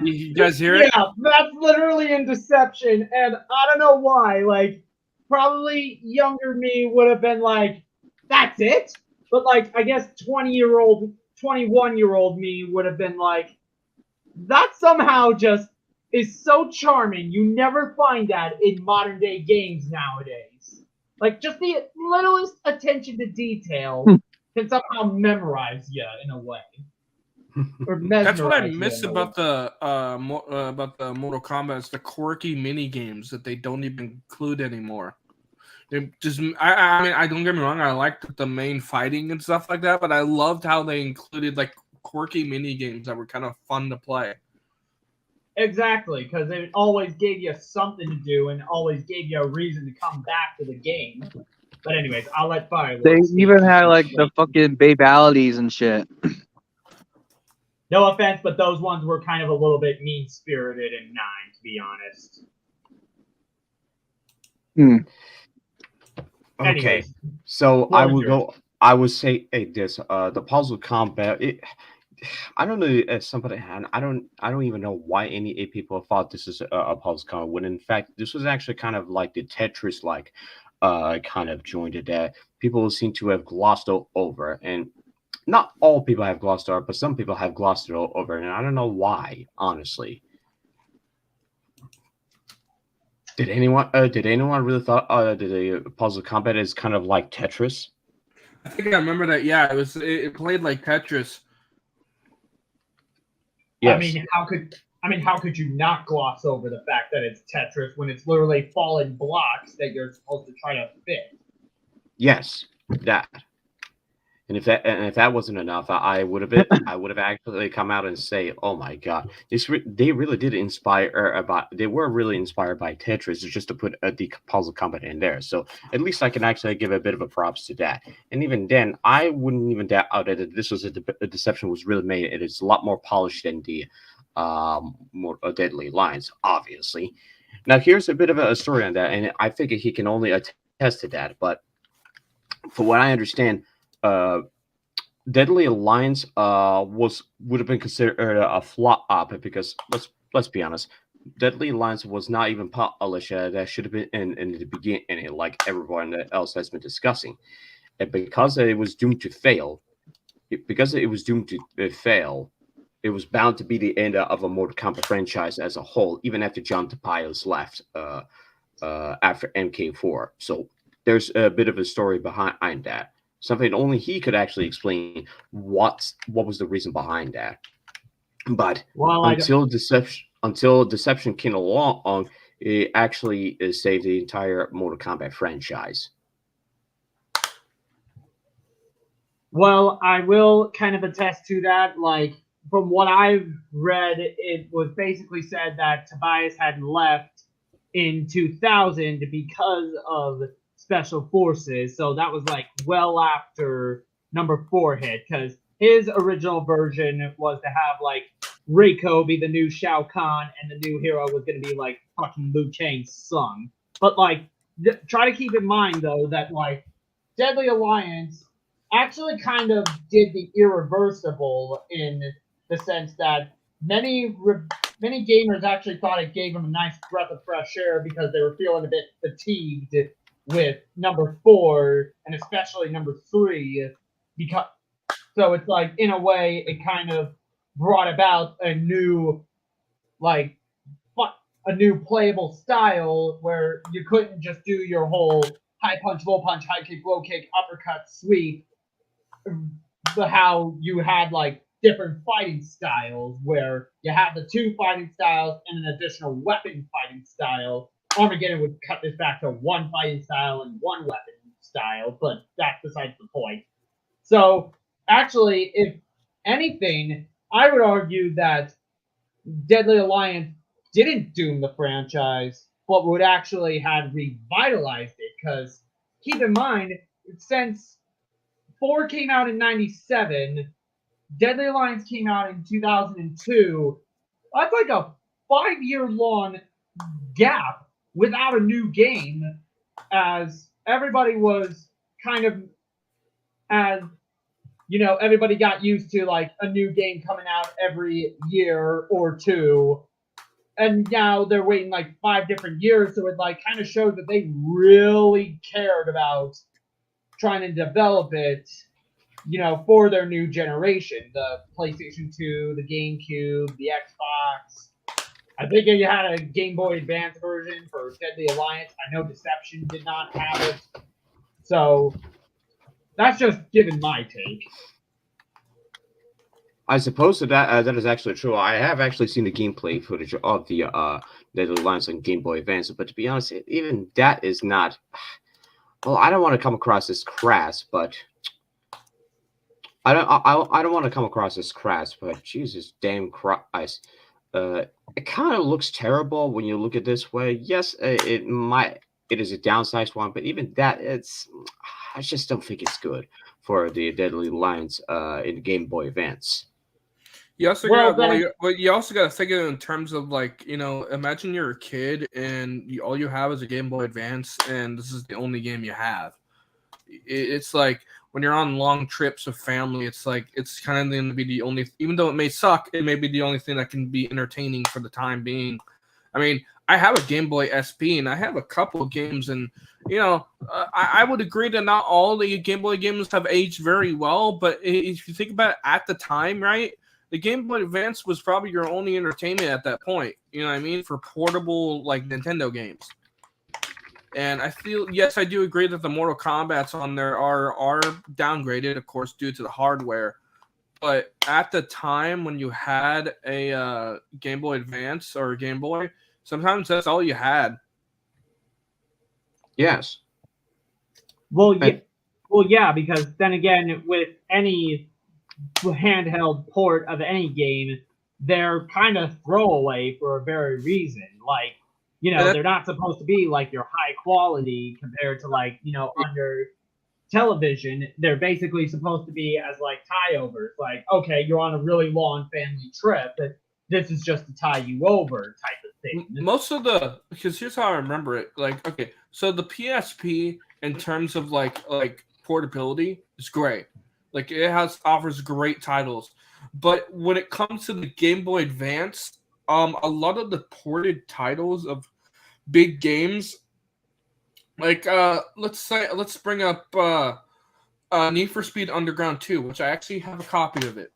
You guys hear it? Yeah, that's literally in Deception, and I don't know why. Like, probably younger me would have been like, "That's it," but like, I guess 21-year-old me would have been like, "That somehow just is so charming. You never find that in modern day games nowadays. Like, just the littlest attention to detail can somehow memorize you in a way." That's what I miss about the Mortal Kombat is the quirky mini games that they don't even include anymore. They just, I mean, I don't get me wrong, I liked the main fighting and stuff like that, but I loved how they included like quirky mini games that were kind of fun to play. Exactly, because it always gave you something to do and always gave you a reason to come back to the game. But anyways, I'll let Fire. They even had like the fucking babalities and shit. No offense, but those ones were kind of a little bit mean-spirited and 9, to be honest. Okay, Anyways, so I will go. I would say this: the puzzle combat. I don't know. Somebody had. I don't even know why any people thought this is a puzzle combat. When in fact, this was actually kind of like the Tetris, like, kind of joined it that people seem to have glossed over and. Not all people have glossed over, but some people have glossed it over, and I don't know why. Honestly, did anyone really thought that the puzzle combat is kind of like Tetris? I think I remember that. Yeah, it played like Tetris. Yes. I mean, how could you not gloss over the fact that it's Tetris when it's literally falling blocks that you're supposed to try to fit? Yes, that. And if that wasn't enough, I would have actually come out and say, "Oh my God, they really did inspire they were really inspired by Tetris just to put the puzzle combat in there." So at least I can actually give a bit of a props to that. And even then, I wouldn't even doubt that this was a Deception was really made. It is a lot more polished than the more Deadly Alliance, obviously. Now here's a bit of a story on that, and I figure he can only attest to that. But for what I understand. Deadly Alliance would have been considered a flop because let's be honest, Deadly Alliance was not even polished. That should have been in the beginning, like everyone else has been discussing. And because it was doomed to fail, it was bound to be the end of a Mortal Kombat franchise as a whole, even after John Tobias left after MK4. So there's a bit of a story behind that. Something only he could actually explain what was the reason behind that. But until Deception came along, it actually saved the entire Mortal Kombat franchise. Well, I will kind of attest to that. Like, from what I've read, it was basically said that Tobias had left in 2000 because of Special Forces. So that was like well after number 4 hit, because his original version was to have like Reiko be the new Shao Kahn, and the new hero was going to be like fucking Liu Kang's son. But like, try to keep in mind though that like Deadly Alliance actually kind of did the irreversible in the sense that many gamers actually thought it gave them a nice breath of fresh air because they were feeling a bit fatigued with number 4 and especially number 3. Because so it's like, in a way, it kind of brought about a new playable style where you couldn't just do your whole high punch, low punch, high kick, low kick, uppercut, sweep. How you had like different fighting styles where you have the 2 fighting styles and an additional weapon fighting style. Armageddon would cut this back to 1 fighting style and 1 weapon style, but that's besides the point. So actually, if anything, I would argue that Deadly Alliance didn't doom the franchise, but would actually have revitalized it. Because keep in mind, since 4 came out in 97, Deadly Alliance came out in 2002, that's like a 5-year-long gap without a new game, as everybody was kind of, as you know, everybody got used to like a new game coming out every year or 2, and now they're waiting like 5 different years, so it like kind of shows that they really cared about trying to develop it, you know, for their new generation, the PlayStation 2, the GameCube, the Xbox. I think you had a Game Boy Advance version for Deadly Alliance. I know Deception did not have it. So that's just given my take. I suppose that is actually true. I have actually seen the gameplay footage of the Deadly Alliance on Game Boy Advance, but to be honest, even that is not. Well, I don't want to come across as crass, but I don't want to come across as crass, but Jesus damn Christ, it kind of looks terrible when you look at it this way. Yes, it is a downsized one, but even that, I just don't think it's good for the Deadly Alliance in Game Boy Advance. You also got to think of it in terms of like, you know, imagine you're a kid and all you have is a Game Boy Advance, and this is the only game you have. It's like when you're on long trips with family, it's like it's kind of going to be the only, even though it may suck, it may be the only thing that can be entertaining for the time being. I mean, I have a Game Boy SP and I have a couple of games, and you know, I would agree that not all the Game Boy games have aged very well, but if you think about it at the time, right? The Game Boy Advance was probably your only entertainment at that point. You know what I mean? For portable, like, Nintendo games. And I feel, yes, I do agree that the Mortal Kombats on there are downgraded, of course, due to the hardware. But at the time when you had a Game Boy Advance or a Game Boy, sometimes that's all you had. Yes. Well, yeah, because then again, with any handheld port of any game, they're kind of throwaway for a very reason. Like, you know, they're not supposed to be like your high quality compared to like, you know, under television. They're basically supposed to be as like tie-overs. Like, okay, you're on a really long family trip, but this is just to tie you over type of thing. Most of because here's how I remember it. Like, okay, so the PSP in terms of like portability is great. Like, it offers great titles. But when it comes to the Game Boy Advance, a lot of the ported titles of big games, like let's bring up Need for Speed Underground 2, which I actually have a copy of it.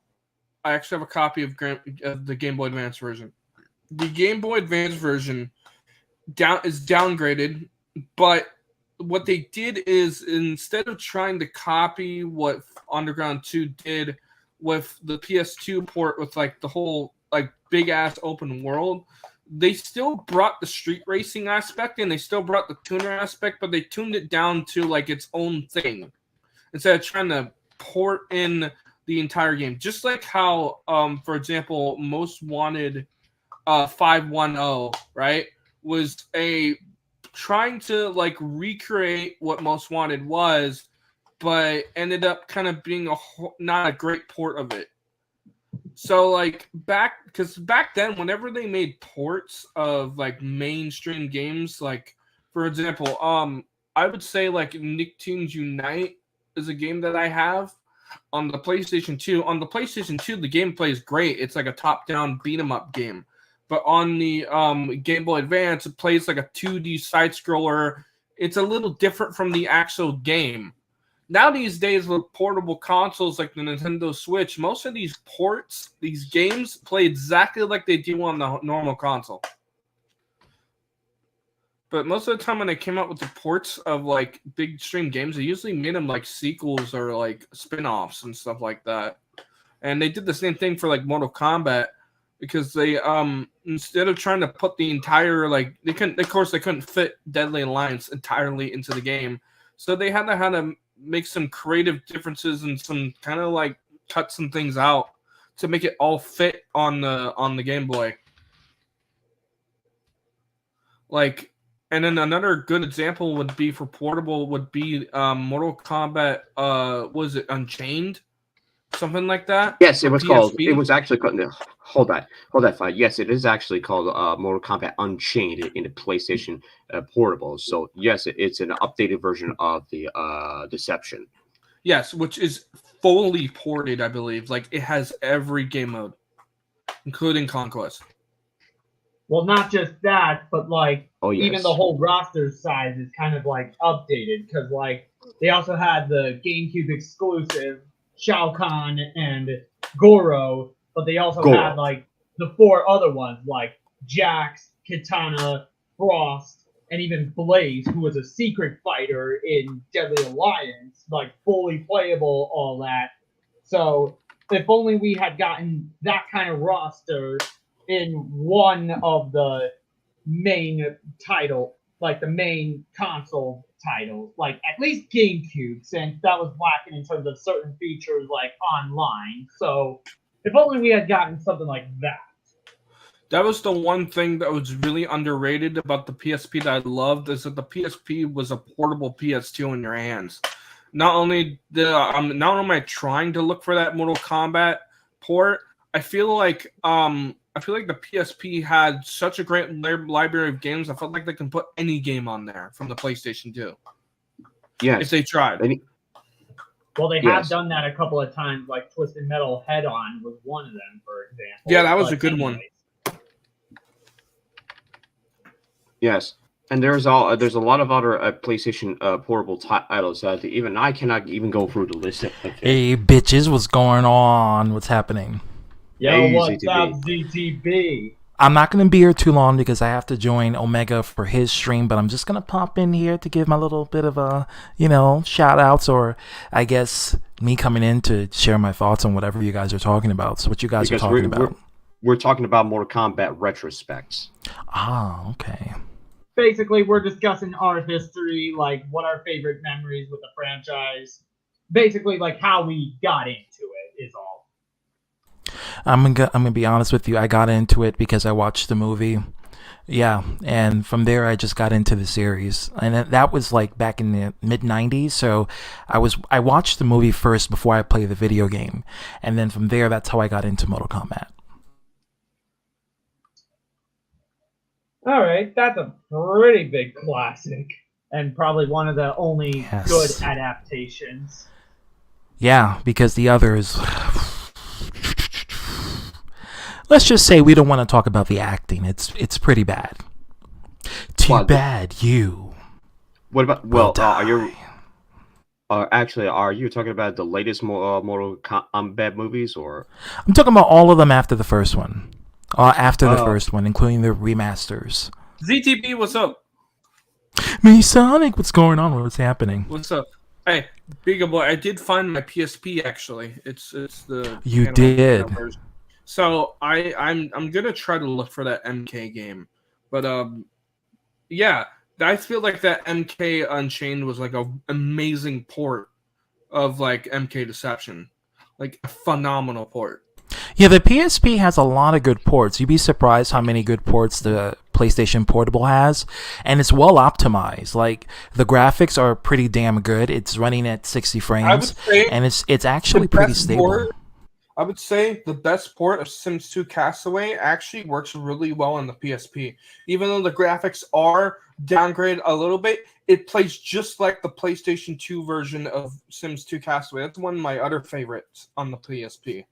I actually have a copy of the Game Boy Advance version. The Game Boy Advance version is downgraded, but what they did is, instead of trying to copy what Underground 2 did with the PS2 port with like the whole like big ass open world, they still brought the street racing aspect and they still brought the tuner aspect, but they tuned it down to like its own thing instead of trying to port in the entire game. Just like how, for example, Most Wanted 510, right, was trying to like recreate what Most Wanted was, but ended up kind of being not a great port of it. So like back then, whenever they made ports of like mainstream games, like for example, I would say like Nicktoons Unite is a game that I have on the PlayStation 2. On the PlayStation 2, the gameplay is great. It's like a top-down beat-em-up game. But on the Game Boy Advance, it plays like a 2D side-scroller. It's a little different from the actual game. Now these days with portable consoles like the Nintendo Switch, most of these games play exactly like they do on the normal console. But most of the time when they came out with the ports of like big stream games, they usually made them like sequels or like spin-offs and stuff like that. And they did the same thing for like Mortal Kombat, because they instead of trying to put the entire like they couldn't fit Deadly Alliance entirely into the game. So they had to make some creative differences and some kind of like cut some things out to make it all fit on the Game Boy. Like, and then another good example would be for portable would be Mortal Kombat. Was it Unchained? Something like that. Yes, it was PSP? called. It was actually called. Hold that thought. Yes, it is actually called Mortal Kombat Unchained in the PlayStation Portable. So yes, it's an updated version of the Deception. Yes, which is fully ported, I believe. Like it has every game mode, including Conquest. Well, not just that, but like yes. even the whole roster size is kind of like updated, because like they also had the GameCube exclusive Shao Kahn and Goro, but they also had like the 4 other ones like Jax, Kitana, Frost, and even Blaze, who was a secret fighter in Deadly Alliance, like fully playable, all that. So if only we had gotten that kind of roster in one of the main title, like the main console titles, like at least GameCube, since that was lacking in terms of certain features like online. So if only we had gotten something like that. That was the one thing that was really underrated about the PSP that I loved, is that the PSP was a portable PS2 in your hands. Not only am I trying to look for that Mortal Kombat port, I feel like the PSP had such a great library of games. I felt like they can put any game on there from the PlayStation 2. Yeah, if they tried. Well, they have done that a couple of times. Like Twisted Metal Head On was one of them, for example. Yeah, that was a good one. Yes, and there's a lot of other PlayStation portable titles that even I cannot even go through the list. Hey, bitches, what's going on? What's happening? Yo, hey, what's ZTB. up, ZTB? I'm not going to be here too long because I have to join Omega for his stream, but I'm just going to pop in here to give my little bit of a, shout outs, or I guess me coming in to share my thoughts on whatever you guys are talking about. So what you guys are talking about? We're talking about Mortal Kombat retrospects. Ah, okay. Basically, we're discussing our history, like what our favorite memories with the franchise. Basically, like how we got into it is all. I'm gonna be honest with you. I got into it because I watched the movie. Yeah, and from there I just got into the series, and that was like back in the mid '90s. So I watched the movie first before I played the video game, and then from there that's how I got into Mortal Kombat. All right, that's a pretty big classic, and probably one of the only good adaptations. Yeah, because the others, let's just say we don't want to talk about the acting. It's pretty bad. Too bad you. What about? will Are you? die. Actually, are you talking about the latest Mortal Kombat movies, or? I'm talking about all of them after the first one. After the first one, including the remasters. ZTB, what's up? Me, Sonic, what's going on? What's happening? What's up? Hey, Beagle boy, I did find my PSP actually. It's the You did. version. So I'm gonna try to look for that MK game, but yeah, I feel like that MK Unchained was like an amazing port of like MK Deception, like a phenomenal port. Yeah, the PSP has a lot of good ports. You'd be surprised how many good ports the PlayStation Portable has, and it's well optimized. Like the graphics are pretty damn good. It's running at 60 frames, and it's actually pretty stable. I would say the best port of Sims 2 Castaway actually works really well on the PSP. Even though the graphics are downgraded a little bit, it plays just like the PlayStation 2 version of Sims 2 Castaway. That's one of my other favorites on the PSP.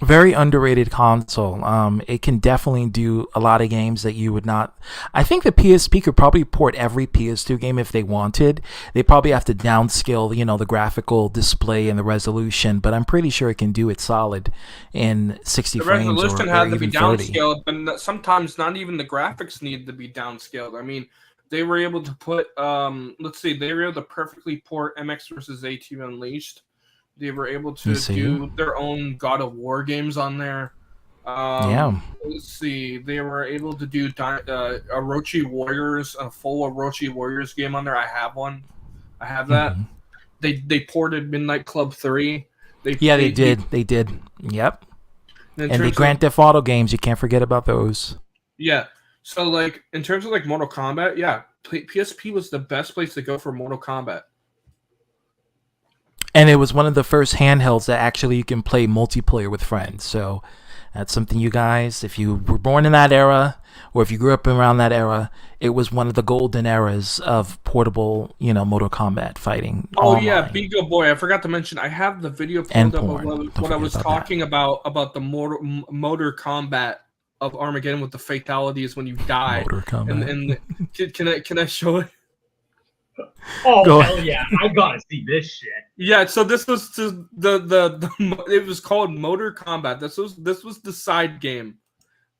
Very underrated console. It can definitely do a lot of games that you would not. I think the PSP could probably port every PS2 game if they wanted. They probably have to downscale, the graphical display and the resolution, but I'm pretty sure it can do it solid in 60 frames or even 30. The resolution had to be downscaled, but sometimes not even the graphics need to be downscaled. I mean, they were able to put, they were able to perfectly port MX vs. AT Unleashed. They were able to do their own God of War games on there. Yeah. Let's see. They were able to do Orochi Warriors, a full Orochi Warriors game on there. I have one. I have that. Mm-hmm. They ported Midnight Club 3. They did. They did. Yep. And the Grand Theft Auto games, you can't forget about those. Yeah. So, like, in terms of, like, Mortal Kombat, yeah, PSP was the best place to go for Mortal Kombat. And it was one of the first handhelds that actually you can play multiplayer with friends. So that's something, you guys, if you were born in that era, or if you grew up around that era, it was one of the golden eras of portable, Mortal Kombat fighting. Oh, online. Yeah, Beagle Boy. I forgot to mention, I have the video pulled up of what I was talking about the Motor Kombat of Armageddon with the fatalities when you die. Motor Kombat. And can I show it? Oh, hell yeah. I gotta see this shit. Yeah, so this was it was called Motor Kombat. This was the side game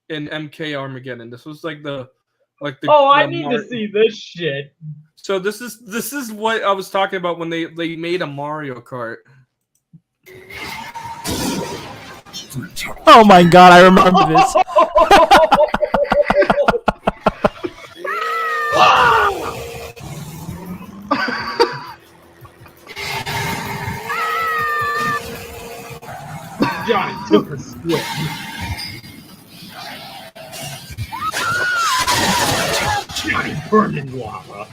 in MK Armageddon. This was like the I need to see this shit. So this is what I was talking about when they made a Mario Kart. Oh my god, I remember this. Johnny took a swing. Johnny burning lava.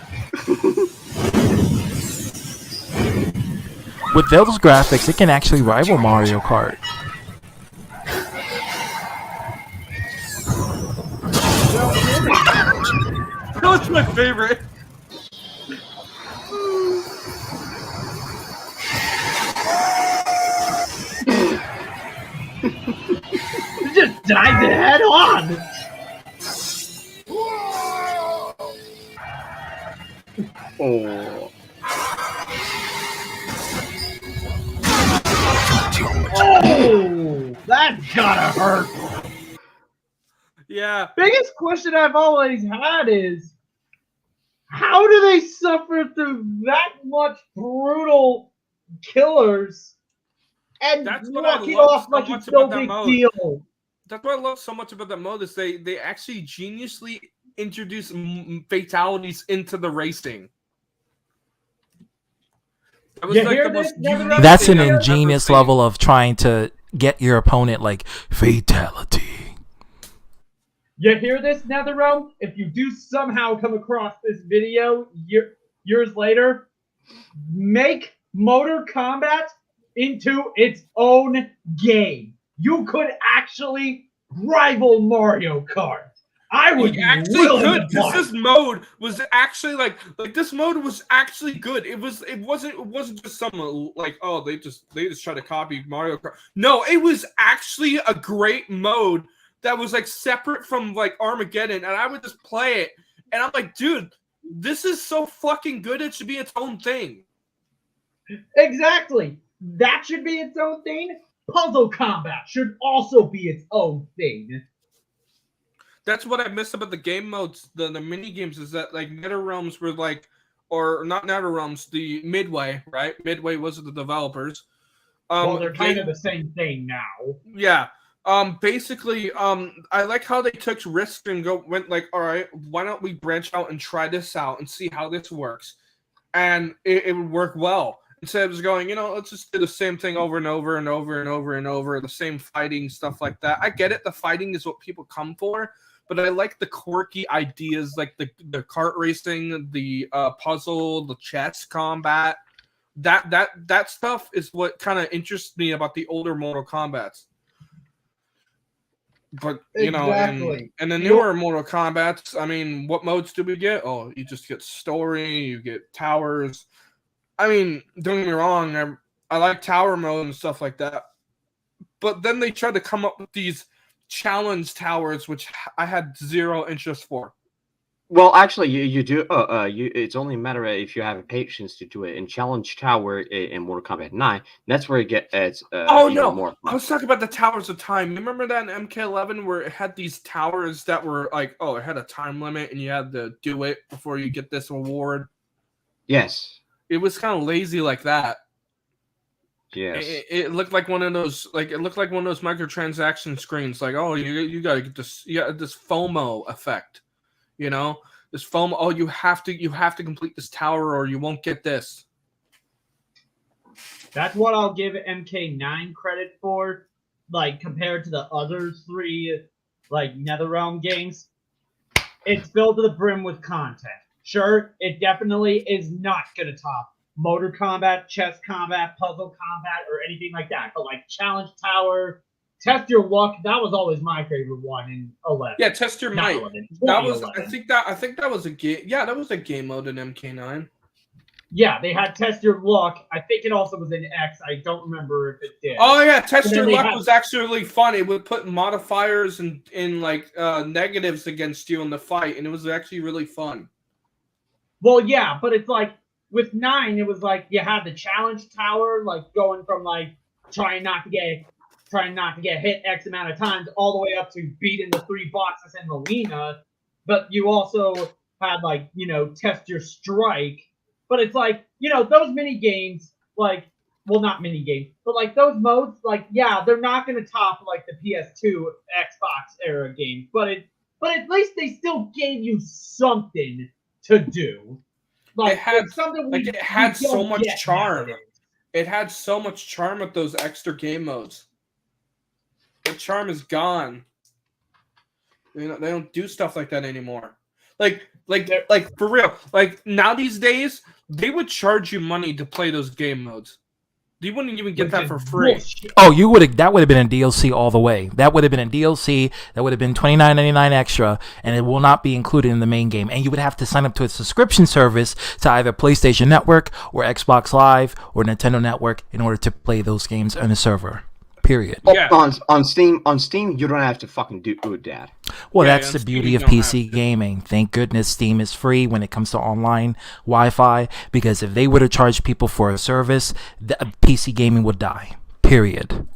With those graphics, it can actually rival Mario Kart. That was my favorite. You just dived it head on. Oh. Oh, that gotta hurt. Yeah. Biggest question I've always had is, how do they suffer through that much brutal killers and walk it off like it's no big deal? That's what I love so much about that mode is they actually geniusly introduce fatalities into the racing. That was like the most unique That's an ingenious level of trying to get your opponent like fatality. You hear this, NetherRealm? If you do somehow come across this video years later, make Motor Kombat into its own game. You could actually rival Mario Kart. I would He be actually willing could, to because buy. this mode was actually like this mode was actually good. It wasn't just some like, oh, they just try to copy Mario Kart. No, it was actually a great mode that was like separate from like Armageddon, and I would just play it, and I'm like, dude, this is so fucking good. It should be its own thing. Exactly. That should be its own thing. Puzzle combat should also be its own thing. That's what I miss about the game modes, the mini games, is that like NetherRealms were like, or not NetherRealms, the Midway, right? Midway was the developers. Well, they're kind of the same thing now. Yeah. Basically, I like how they took risks and went like, all right, why don't we branch out and try this out and see how this works, and it would work well. Instead of just going, let's just do the same thing over and over and over and over and over, the same fighting, stuff like that. I get it. The fighting is what people come for, but I like the quirky ideas, like the kart racing, the puzzle, the chess combat. That stuff is what kind of interests me about the older Mortal Kombats. But, Exactly. and the newer Mortal Kombats, I mean, what modes do we get? Oh, you just get story, you get towers. I mean, don't get me wrong, I like tower mode and stuff like that. But then they tried to come up with these challenge towers, which I had zero interest for. Well, actually, you do. It's only a matter of if you have patience to do it. In Challenge Tower in Mortal Kombat 9, that's where it gets. More I was talking about the Towers of Time. You remember that in MK11 where it had these towers that were like, oh, it had a time limit and you had to do it before you get this award? Yes. It was kind of lazy like that. Yes. It looked like one of those, microtransaction screens. Like, oh, you gotta get this, this FOMO effect. This FOMO. Oh, you have to complete this tower, or you won't get this. That's what I'll give MK9 credit for, like, compared to the other three, like, NetherRealm games. It's filled to the brim with content. Sure, it definitely is not gonna top Motor Combat, Chess Combat, Puzzle Combat, or anything like that. But, like, Challenge Tower, Test Your Luck, that was always my favorite one in 11. Yeah, Test Your Not Might. 11, That was, 2011. I think that was a game. Yeah, that was a game mode in MK9. Yeah, they had Test Your Luck. I think it also was in X. I don't remember if it did. Oh yeah, Test Your they Luck had- was actually really fun. It would put modifiers and negatives against you in the fight, and it was actually really fun. Well, yeah, but it's like with 9, it was like you had the challenge tower, like going from like trying not to get hit X amount of times all the way up to beating the 3 boxes in the arena. But you also had like, Test Your Strike. But it's like, those mini games, like, well, not mini games, but like those modes, like, yeah, they're not going to top like the PS2 Xbox era games, but at least they still gave you something to do. Like, It had it's something it had we so don't much get charm. nowadays. It had so much charm with those extra game modes. The charm is gone. They don't do stuff like that anymore. Like for real. Like now these days, they would charge you money to play those game modes. You wouldn't even get Which that is for free. bullshit. Oh, that would have been a DLC all the way. That would have been a DLC. That would have been $29.99 extra, and it will not be included in the main game. And you would have to sign up to a subscription service to either PlayStation Network or Xbox Live or Nintendo Network in order to play those games on the server. Period. Yeah. On Steam, you don't have to fucking do that. Well, Yeah, that's on the Steam beauty you of don't PC have to. gaming. Thank goodness Steam is free when it comes to online Wi-Fi, because if they were to charge people for a service, PC gaming would die. Period.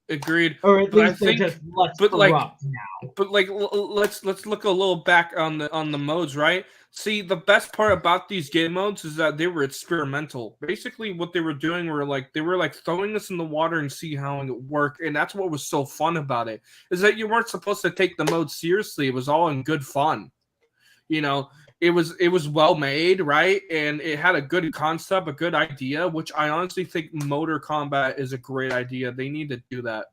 Agreed. Or at But I least they're think- just less but, like, corrupt now. But like, let's look a little back on the modes, right? See, the best part about these game modes is that they were experimental. Basically, what they were doing were like they were like throwing this in the water and see how it worked, and that's what was so fun about it. Is that you weren't supposed to take the mode seriously. It was all in good fun. It was well made, right? And it had a good concept, a good idea, which I honestly think Motor Combat is a great idea. They need to do that.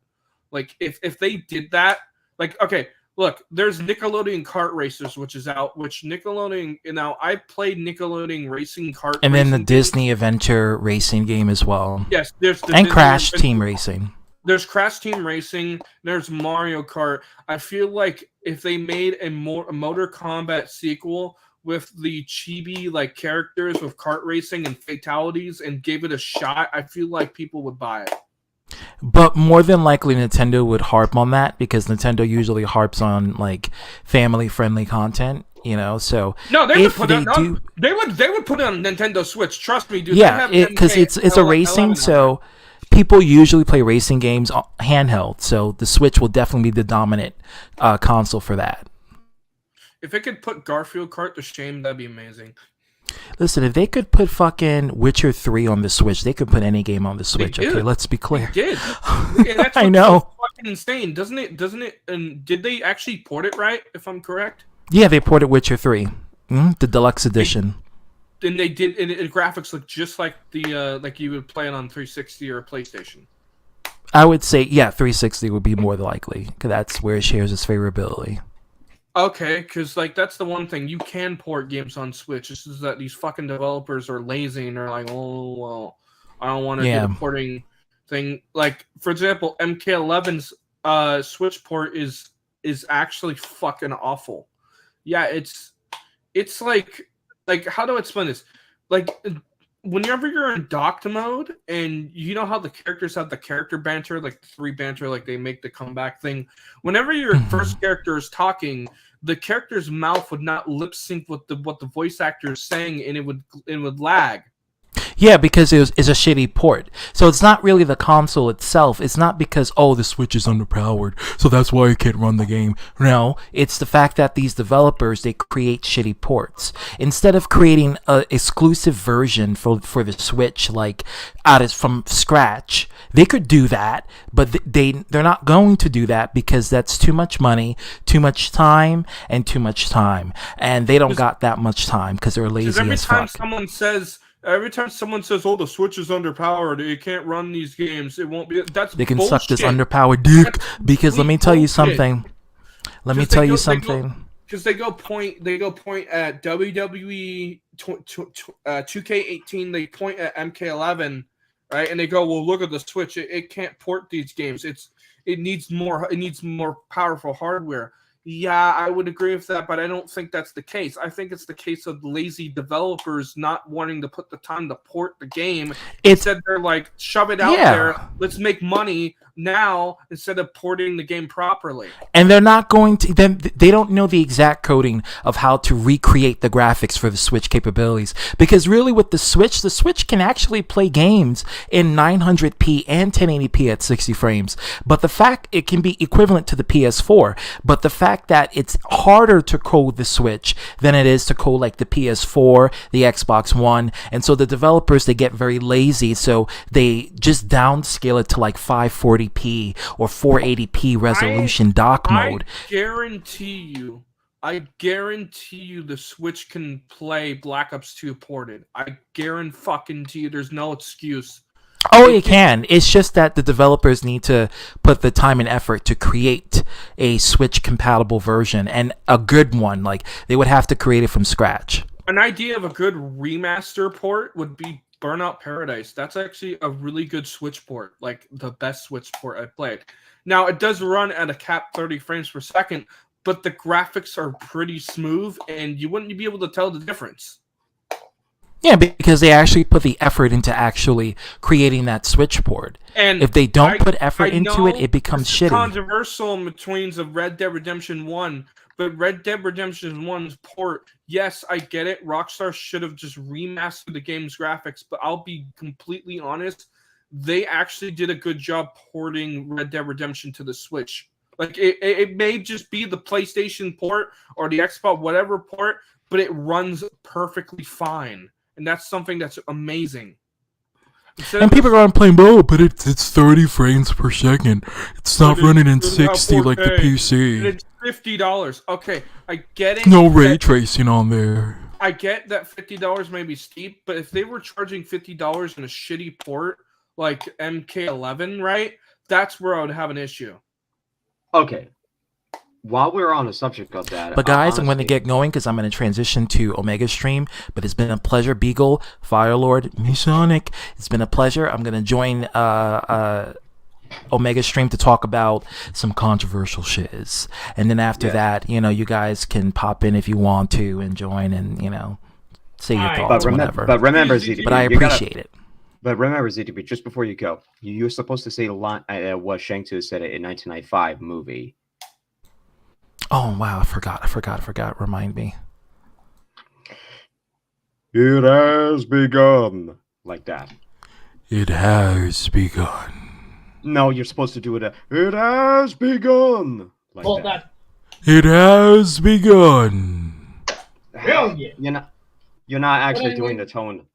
Like if they did that, like, okay, look, there's Nickelodeon Kart Racers, which is out, which Nickelodeon, now I played Nickelodeon Racing Kart. And then the racing Disney Adventure Racing game as well. game. Yes, there's the And Disney Crash Adventure- Team Racing. There's Crash Team Racing. There's Mario Kart. I feel like if they made a Motor Kombat sequel with the chibi like characters with kart racing and fatalities and gave it a shot. I feel like people would buy it. But more than likely, Nintendo would harp on that because Nintendo usually harps on like family-friendly content, you know. So no, they would if put they it do, on, they would put it on Nintendo Switch. Trust me, dude. yeah, because it's a racing, so people usually play racing games handheld. So the Switch will definitely be the dominant console for that. If it could put Garfield Kart to shame, that'd be amazing. Listen, if they could put fucking Witcher 3 on the Switch, they could put any game on the Switch. Okay, let's be clear. They did. Yeah, that's I know. So fucking insane, doesn't it? And did they actually port it right? If I'm correct. Yeah, they ported Witcher 3, the deluxe edition. And they did. And the graphics look just like the like you would play it on 360 or a PlayStation. I would say, yeah, 360 would be more likely because that's where it shares its favorability. Okay, because like that's the one thing you can port games on Switch. It's just that these fucking developers are lazy and they're like, oh well, I don't want to do the porting thing. Like for example, MK11's Switch port is actually fucking awful. Yeah, it's like how do I explain this? Like whenever you're in docked mode and you know how the characters have the character banter, like the 3 banter, like they make the comeback thing. Whenever your first character is talking, the character's mouth would not lip sync with what the voice actor is saying, and it would lag. Yeah, because it's a shitty port. So it's not really the console itself. It's not because, the Switch is underpowered, so that's why I can't run the game. No, it's the fact that these developers, they create shitty ports. Instead of creating an exclusive version for the Switch, like from scratch, they could do that, but they're not going to do that because that's too much money, too much time, and too much time. And they don't got that much time because they're lazy as fuck. Every time someone says, "Oh, the Switch is underpowered, it can't run these games," it won't be. That's they can bullshit. suck this underpowered dick because let me tell you something. Because they go point at WWE 2K18. They point at MK11, right? And they go, "Well, look at the Switch. It can't port these games. It needs more powerful hardware." Yeah, I would agree with that, but I don't think that's the case. I think it's the case of lazy developers not wanting to put the time to port the game. Instead, they're like, shove it out there. Let's make money now instead of porting the game properly. And they're not going to. They don't know the exact coding of how to recreate the graphics for the Switch capabilities. Because really, with the Switch can actually play games in 900p and 1080p at 60 frames. But the fact it can be equivalent to the PS4, but the fact that it's harder to code the Switch than it is to code like the PS4, the Xbox One, and so the developers, they get very lazy, so they just downscale it to like 540p or 480p resolution dock mode. I guarantee you the Switch can play Black Ops 2 ported. I guarantee you there's no excuse. Oh, it can. It's just that the developers need to put the time and effort to create a Switch-compatible version, and a good one. Like, they would have to create it from scratch. An idea of a good remaster port would be Burnout Paradise. That's actually a really good Switch port, like the best Switch port I've played. Now, it does run at a capped 30 frames per second, but the graphics are pretty smooth, and you wouldn't be able to tell the difference. Yeah, because they actually put the effort into actually creating that Switch port. And if they don't put effort into it, it becomes shitty. Controversial in between of Red Dead Redemption 1, but Red Dead Redemption 1's port, yes, I get it. Rockstar should have just remastered the game's graphics, but I'll be completely honest, they actually did a good job porting Red Dead Redemption to the Switch. Like, it may just be the PlayStation port or the Xbox, whatever port, but it runs perfectly fine. And that's something that's amazing. And people are going to play, but it's 30 frames per second. It's not running in 60 like the PC. And it's $50. Okay, I get it. No ray tracing on there. I get that $50 may be steep, but if they were charging $50 in a shitty port like MK11, right? That's where I would have an issue. Okay. While we're on the subject of that, but guys, I'm going to get going because I'm going to transition to Omega Stream. But it's been a pleasure, Beagle, Firelord, Sonic. It's been a pleasure. I'm going to join Omega stream to talk about some controversial shiz, and then after that, you guys can pop in if you want to and join and say your thoughts, whatever. But remember, ZDB, but I appreciate it. But remember, ZDB, just before you go, you're supposed to say the line what Shang-Chi said in 1995 movie. Oh wow, I forgot. Remind me. It has begun. Like that. It has begun. No, you're supposed to do it. It has begun. Like Well, that. It has begun. Hell yeah. You're not actually doing the tone.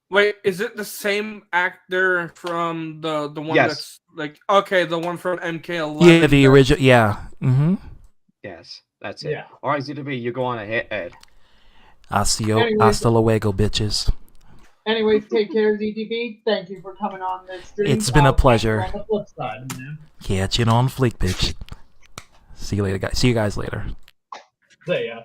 Wait, is it the same actor from the one Yes. that's like the one from MK11? Yeah, the original. Yeah. Mm-hmm. Yes, that's it. Yeah. All right, ZDB, you go on ahead, Ed. Hasta Anyways- luego, bitches. Anyways, take care, ZDB. Thank you for coming on this stream. It's been a I'll catch you pleasure. On the flip side, man. Catch it on flick, bitch. See you later, guys. See you guys later. See ya.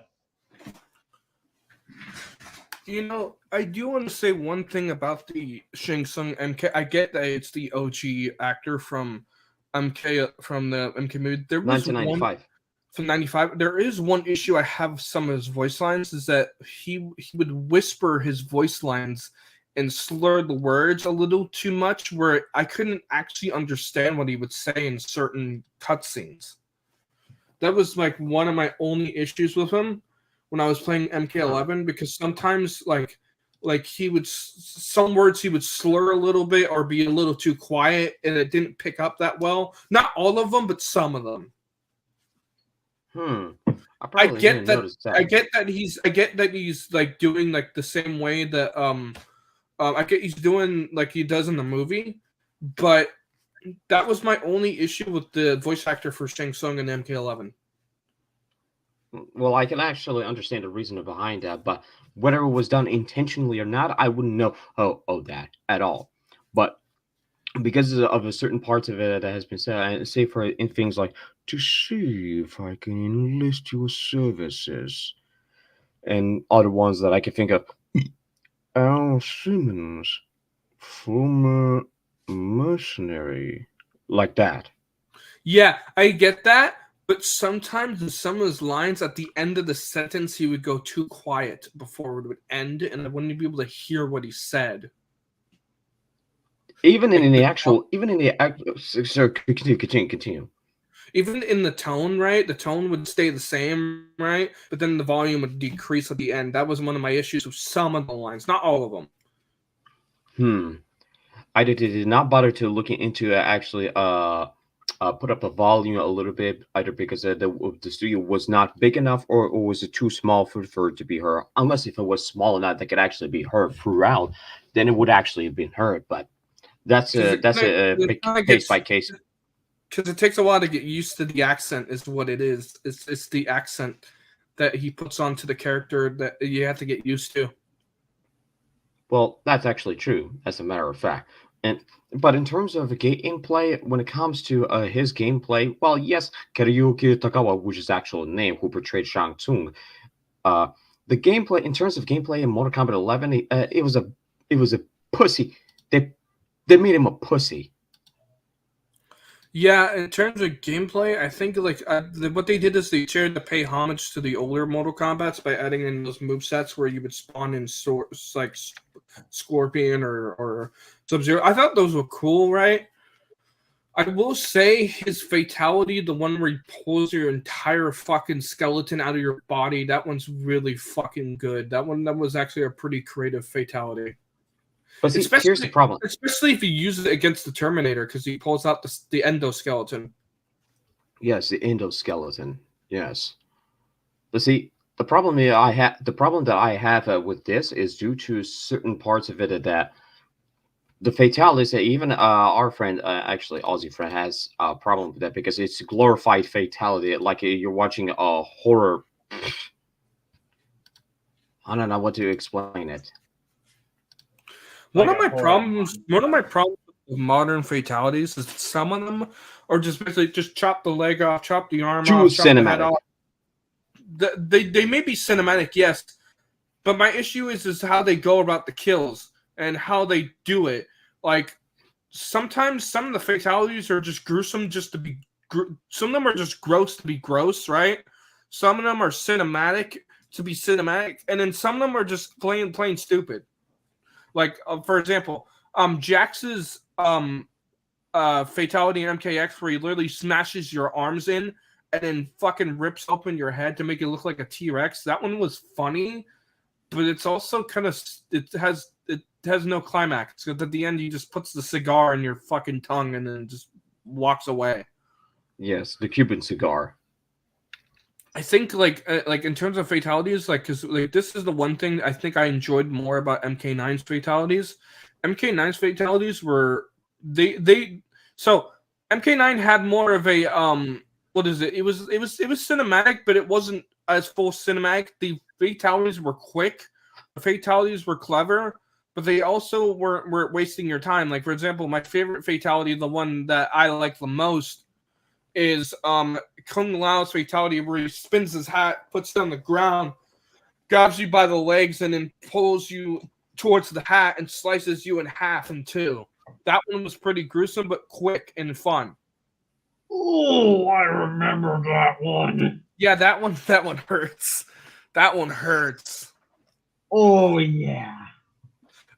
I do want to say one thing about the Shang Tsung MK. I get that it's the OG actor from from the MK movie. There was 1995. From 95. There is one issue I have some of his voice lines is that he would whisper his voice lines and slur the words a little too much where I couldn't actually understand what he would say in certain cutscenes. That was like one of my only issues with him when I was playing MK11 because sometimes like he would some words he would slur a little bit or be a little too quiet and it didn't pick up that well. Not all of them, but some of them. I get that he's like doing like the same way that I get he's doing like he does in the movie, but that was my only issue with the voice actor for Shang Tsung in MK11. Well, I can actually understand the reason behind that, but whether it was done intentionally or not, I wouldn't know that at all. But because of a certain parts of it that has been said, say for in things like to see if I can enlist your services, and other ones that I can think of, Al Simmons, former mercenary, like that. Yeah, I get that, but sometimes in some of his lines at the end of the sentence, he would go too quiet before it would end, and I wouldn't be able to hear what he said. Even in the actual, sir, continue. Even in the tone, right? The tone would stay the same, right? But then the volume would decrease at the end. That was one of my issues with some of the lines, not all of them. I did not bother to looking into actually put up the volume a little bit, either because the studio was not big enough or was it too small for it to be heard. Unless if it was small enough that could actually be heard throughout, then it would actually have been heard. But that's a case by case. Because it takes a while to get used to the accent, is what it is. It's the accent that he puts onto the character that you have to get used to. Well, that's actually true, as a matter of fact. But in terms of gameplay, when it comes to his gameplay, well, yes, Karyuki Takawa, which is actual name, who portrayed Shang Tsung, the gameplay, in terms of gameplay in Mortal Kombat 11, it was a pussy. They made him a pussy. Yeah, in terms of gameplay, I think like what they did is they tried to pay homage to the older Mortal Kombats by adding in those movesets where you would spawn in like Scorpion or Sub-Zero. I thought those were cool, right? I will say his fatality, the one where he pulls your entire fucking skeleton out of your body, that one's really fucking good. That was actually a pretty creative fatality. But see, here's the problem. Especially if you use it against the Terminator, because he pulls out the endoskeleton. Yes, the endoskeleton. Yes. But see, the problem that I have with this is due to certain parts of it that the fatalities that even our friend, actually Aussie friend, has a problem with that because it's a glorified fatality, like you're watching a horror. I don't know what to explain it. One of my problems with modern fatalities is some of them are just basically just chop the leg off, chop the arm off, chop the head off. They may be cinematic, yes, but my issue is how they go about the kills and how they do it. Like sometimes some of the fatalities are just gruesome just to be some of them are just gross to be gross, right? Some of them are cinematic to be cinematic, and then some of them are just plain stupid. Like for example, Jax's fatality in MKX where he literally smashes your arms in and then fucking rips open your head to make it look like a T-Rex. That one was funny, but it's also kind of it has no climax. Because at the end, he just puts the cigar in your fucking tongue and then just walks away. Yes, the Cuban cigar. I think like in terms of fatalities, like because like this is the one thing I think I enjoyed more about MK9's fatalities. MK9's fatalities were so MK9 had more of a what is it? It was cinematic, but it wasn't as full cinematic. The fatalities were quick, the fatalities were clever, but they also weren't wasting your time. Like for example, my favorite fatality, the one that I like the most, is Kung Lao's fatality where he spins his hat, puts it on the ground, grabs you by the legs, and then pulls you towards the hat and slices you in half in two. That one was pretty gruesome but quick and fun. Oh, I remember that one. Yeah, that one hurts. That one hurts. Oh yeah.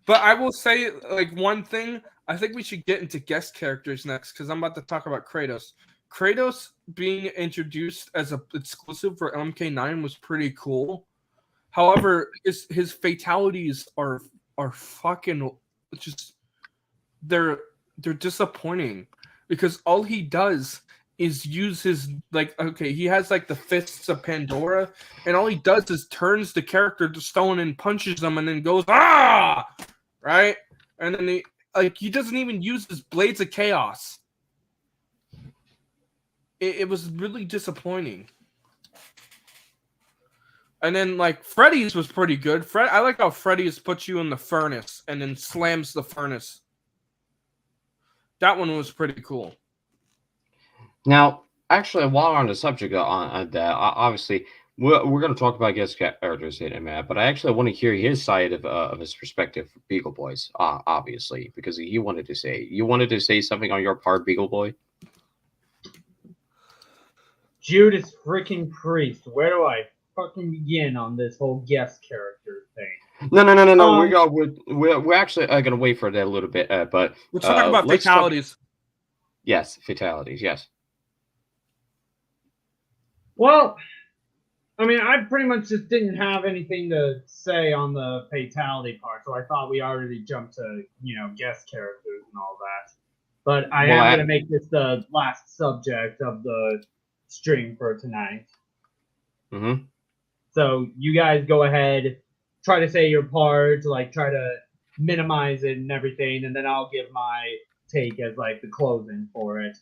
But I will say, like, one thing, I think we should get into guest characters next because I'm about to talk about Kratos. Kratos being introduced as an exclusive for MK9 was pretty cool. However, his fatalities are fucking just they're disappointing because all he does is use his he has like the fists of Pandora, and all he does is turns the character to stone and punches them and then goes right, and then he doesn't even use his blades of chaos. It was really disappointing. And then like Freddy's was pretty good. I like how Freddy's puts you in the furnace and then slams the furnace. That one was pretty cool. Now, actually, while we're on the subject on that, obviously, we're going to talk about guest characters in a minute, but I actually want to hear his side of his perspective, Beagle Boys, obviously, because you wanted to say something on your part, Beagle Boy. Judas freaking Priest. Where do I fucking begin on this whole guest character thing? No. We're actually going to wait for that a little bit, but we'll talk about fatalities. Yes, fatalities. Yes. Well, I mean, I pretty much just didn't have anything to say on the fatality part, so I thought we already jumped to, guest characters and all that. But I am going to make this the last subject of the stream for tonight. Mm-hmm. So you guys go ahead, try to say your part, try to minimize it and everything, and then I'll give my take as the closing for it.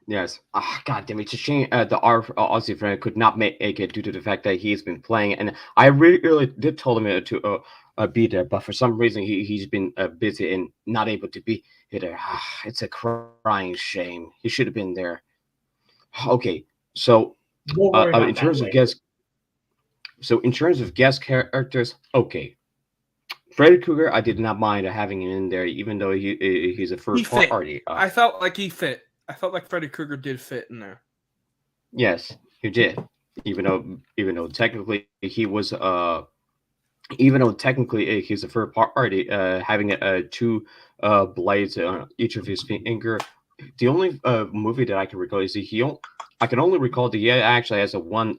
Yes. God damn it. It's a shame our Aussie friend could not make it due to the fact that he's been playing. And I really did tell him to be there, but for some reason he's been busy and not able to be there. It's a crying shame. He should have been there. Okay. So in terms of guest characters, okay. Freddy Krueger, I did not mind having him in there, even though he's a first party. I felt like he fit. I felt like Freddy Krueger did fit in there. Yes, he did. Even though technically he was he's a third party, having two blades on each of his finger. The only movie that I can recall is I can only recall that he actually has a one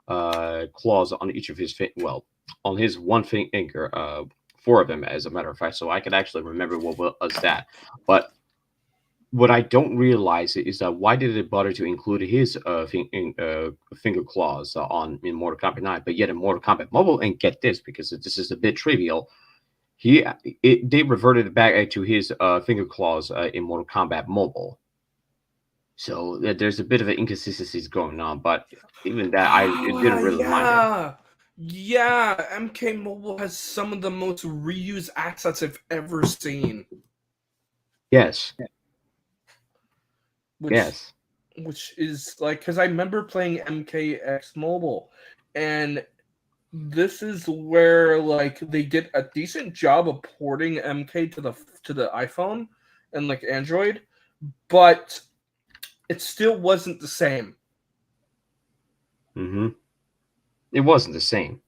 claws on each of his on his one finger, four of them as a matter of fact. So I could actually remember what was that, but. What I don't realize is that why did it bother to include his finger claws in Mortal Kombat 9, but yet in Mortal Kombat Mobile, and get this, because this is a bit trivial, they reverted back to his finger claws in Mortal Kombat Mobile. So there's a bit of an inconsistencies going on, but even that, it didn't really mind it. Yeah, MK Mobile has some of the most reused assets I've ever seen. Yes. Which is because I remember playing MKX Mobile, and this is where like they did a decent job of porting MK to the iPhone and like Android, but it still wasn't the same. Mm-hmm. It wasn't the same.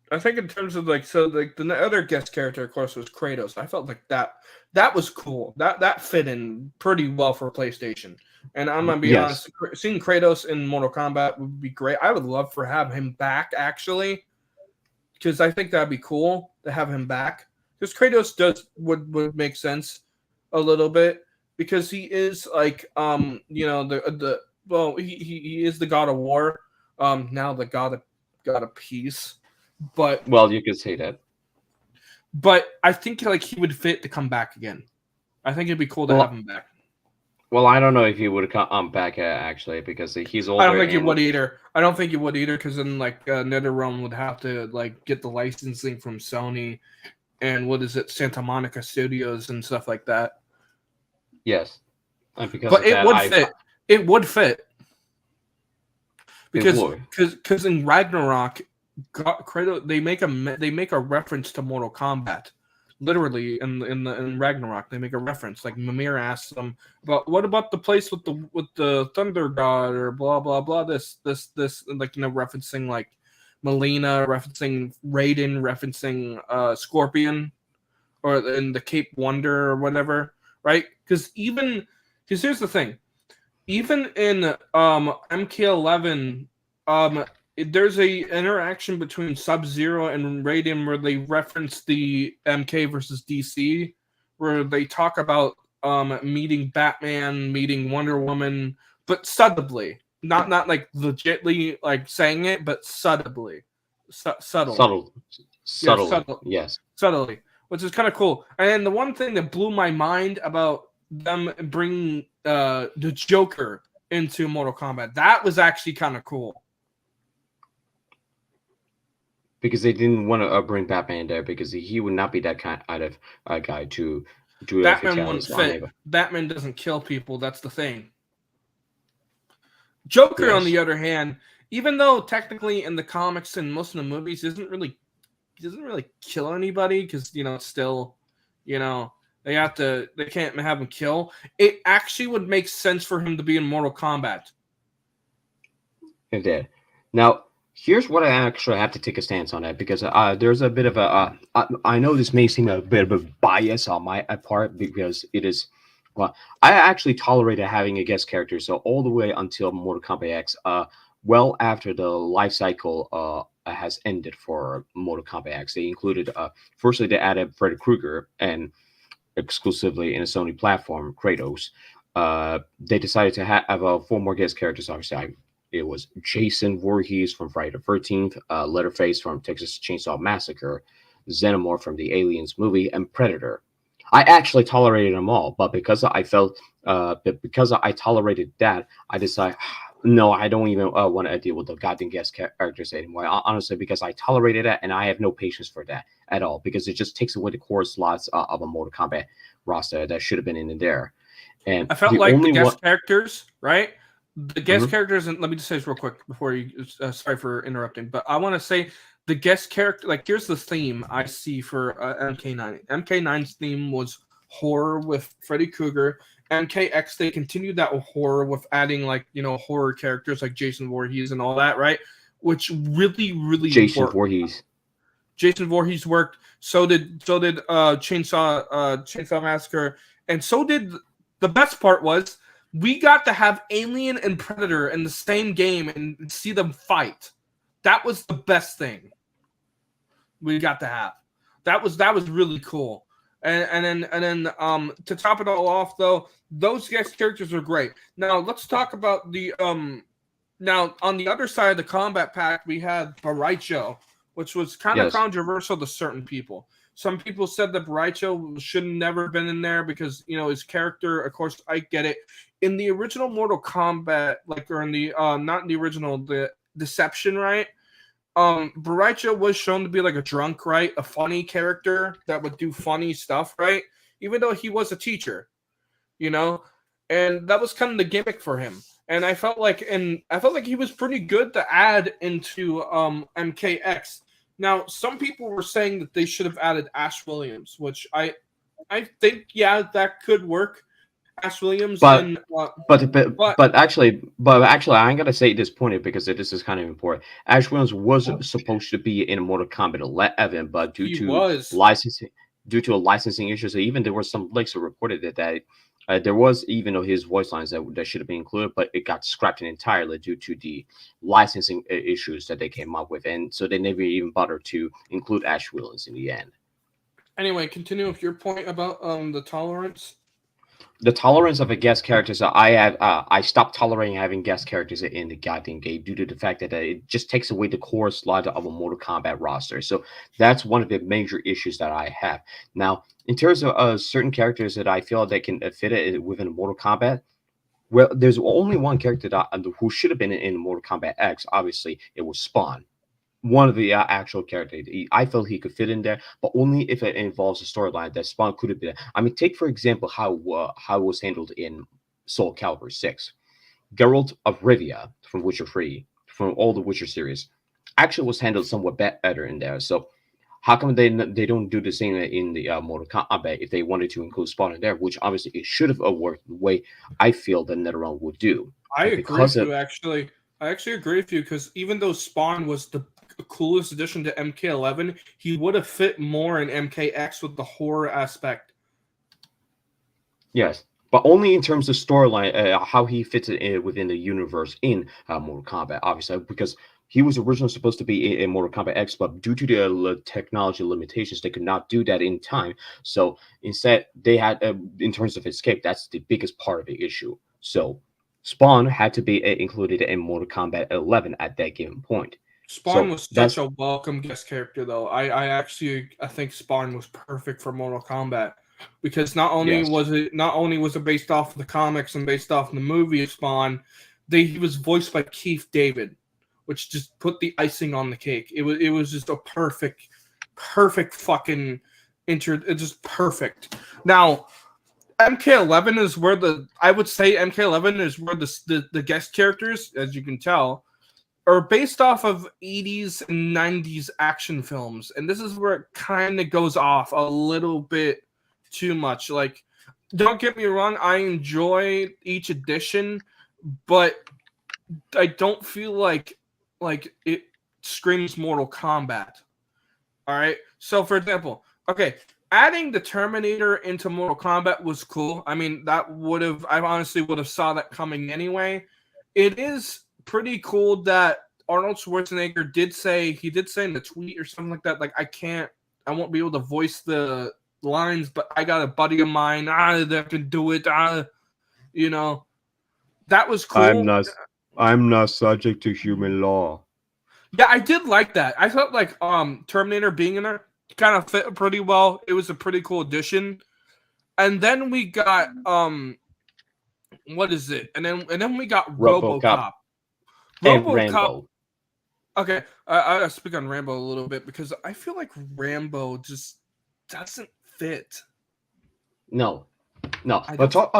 I think in terms of like the other guest character, of course, was Kratos. I felt like that was cool. That fit in pretty well for PlayStation. And I'm gonna be Yes. honest, seeing Kratos in Mortal Kombat would be great. I would love for have him back actually, because I think that'd be cool to have him back. Because Kratos would make sense a little bit because he is like the well he is the god of war, now the god of peace. But Well, you could say that. I think like he would fit to come back again. I think it'd be cool to Well, have him back. Well, I don't know if he would come back actually because he's older. I don't think he and- would either. I don't think he would either because then like NetherRealm would have to like get the licensing from Sony and what is it, Santa Monica Studios and stuff like that. Yes, and because But of it that, would fit. It would fit because would. because in Ragnarok, Kratos they make a reference to Mortal Kombat. Literally in Ragnarok, they make a reference. Like Mimir asks them about what about the place with the thunder god or blah blah blah. This like referencing like Melina, referencing Raiden, referencing Scorpion, or in the Cape Wonder or whatever, right? Because here's the thing, even in MK11, there's a interaction between Sub-Zero and Raiden where they reference the MK versus DC, where they talk about meeting Batman, meeting Wonder Woman, but subtly, not like legitly like saying it, but subtly, subtly. Yes. Subtly, which is kind of cool. And the one thing that blew my mind about them bringing the Joker into Mortal Kombat, that was actually kind of cool. Because they didn't want to bring Batman there because he would not be that kind of guy to do Batman wouldn't fatalities on fit. anybody. Batman doesn't kill people. That's the thing. Joker, on Yes. the other hand, even though technically in the comics and most of the movies he doesn't really kill anybody because it's still they can't have him kill. It actually would make sense for him to be in Mortal Kombat. It did. Now, here's what I actually have to take a stance on that because there's a bit of a. I know this may seem a bit of a bias on my part because it is. Well, I actually tolerated having a guest character so all the way until Mortal Kombat X. Well after the life cycle has ended for Mortal Kombat X, they included firstly they added Freddy Krueger and exclusively in a Sony platform, Kratos. They decided to have 4 more guest characters. Obviously, it was Jason Voorhees from Friday the 13th, Leatherface from Texas Chainsaw Massacre, Xenomorph from the Aliens movie, and Predator. I actually tolerated them all, but because I felt, because I tolerated that, I decided, no, I don't even want to deal with the goddamn guest characters anymore. Honestly, because I tolerated that, and I have no patience for that at all, because it just takes away the core slots of a Mortal Kombat roster that should have been in there. And I felt like the guest characters, right? The guest characters, and let me just say this real quick before you. Sorry for interrupting, but I want to say the guest character. Like, here's the theme I see for MK9. MK9's theme was horror with Freddy Krueger. MKX, they continued that with horror with adding like horror characters like Jason Voorhees and all that, right? Which really Jason worked. Voorhees. Jason Voorhees worked. So did Chainsaw Massacre, and so did the best part was. We got to have Alien and Predator in the same game and see them fight. That was the best thing we got to have. That was really cool. And then to top it all off though, those guest characters are great. Now let's talk about the now on the other side of the combat pack we had Baraicho, which was kind of controversial to certain people. Some people said that Baraicho should have never been in there because his character. Of course, I get it. In the original Mortal Kombat, or in the not in the original, the Deception, right? Baraicho was shown to be like a drunk, right? A funny character that would do funny stuff, right? Even though he was a teacher, and that was kind of the gimmick for him. and I felt like he was pretty good to add into MKX. Now, some people were saying that they should have added Ash Williams, which I think that could work. Ash Williams But and but actually, I'm gonna say disappointed because this is kind of important. Ash Williams was supposed to be in Mortal Kombat 11, but he was. due to a licensing issue, so even there were some leaks that reported that there was even his voice lines that should have been included, but it got scrapped entirely due to the licensing issues that they came up with, and so they never even bothered to include Ash Williams in the end. Anyway, continue with your point about the tolerance. The tolerance of a guest character. So I stopped tolerating having guest characters in the goddamn game due to the fact that it just takes away the core slot of a Mortal Kombat roster. So that's one of the major issues that I have. Now, in terms of certain characters that I feel that can fit it within Mortal Kombat, well, there's only one character who should have been in Mortal Kombat X. Obviously, it was Spawn. One of the actual characters. I felt he could fit in there, but only if it involves a storyline that Spawn could have been. I mean, take for example how it was handled in Soul Calibur 6. Geralt of Rivia from Witcher 3, from all the Witcher series, actually was handled somewhat better in there. So how come they don't do the same in the Mortal Kombat if they wanted to include Spawn in there, which obviously it should have worked the way I feel that NetherRealm would do. I agree with you, actually. I actually agree with you because even though Spawn was the coolest addition to MK11, he would have fit more in MKX with the horror aspect. Yes, but only in terms of storyline, how he fits it within the universe in Mortal Kombat, obviously, because he was originally supposed to be in Mortal Kombat X, but due to the technology limitations, they could not do that in time. So instead, they had, in terms of escape, that's the biggest part of the issue. So Spawn had to be included in Mortal Kombat 11 at that given point. Spawn was such a welcome guest character, though. I think Spawn was perfect for Mortal Kombat because not only was it based off of the comics and based off of the movie of Spawn, he was voiced by Keith David, which just put the icing on the cake. It was just a perfect fucking just perfect. Now, MK11 is where MK11 is where the guest characters, as you can tell, are based off of 80s and 90s action films. And this is where it kind of goes off a little bit too much. Like, don't get me wrong, I enjoy each edition, but I don't feel like it screams Mortal Kombat. All right? So, for example, okay, adding the Terminator into Mortal Kombat was cool. I mean, I honestly would have saw that coming anyway. It is pretty cool that Arnold Schwarzenegger did say in the tweet or something like that, like, I won't be able to voice the lines, but I got a buddy of mine that can do it. You know, that was cool. I'm not subject to human law. Yeah, I did like that. I felt like Terminator being in there kind of fit pretty well. It was a pretty cool addition. And then we got what is it? And then we got RoboCop. And Rambo. Okay, I'll speak on Rambo a little bit because I feel like Rambo just doesn't fit. No. But talk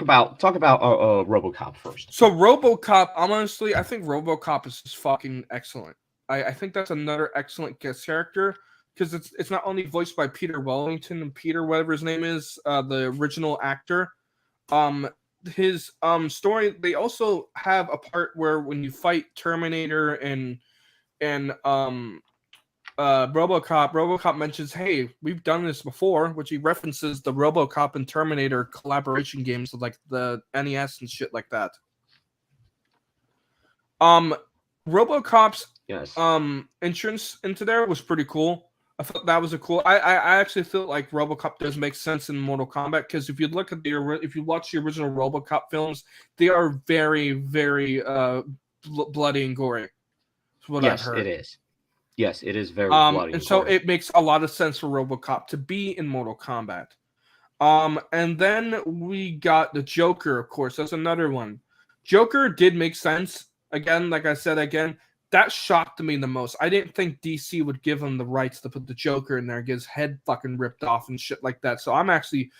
about RoboCop first. So RoboCop, honestly, I think RoboCop is just fucking excellent. I think that's another excellent guest character because it's not only voiced by Peter Wellington and Peter whatever his name is, the original actor. His story, they also have a part where when you fight Terminator and RoboCop mentions, hey, we've done this before, which he references the RoboCop and Terminator collaboration games like the NES and shit like that. RoboCop's entrance into there was pretty cool. I thought that was a cool. I actually feel like RoboCop does make sense in Mortal Kombat because if you look at if you watch the original RoboCop films, they are very, very bloody and gory. That's what I've heard. It is. Yes, it is very bloody. And so it makes a lot of sense for RoboCop to be in Mortal Kombat. And then we got the Joker, of course. That's another one. Joker did make sense. Again, like I said, that shocked me the most. I didn't think DC would give him the rights to put the Joker in there and get his head fucking ripped off and shit like that. So I'm actually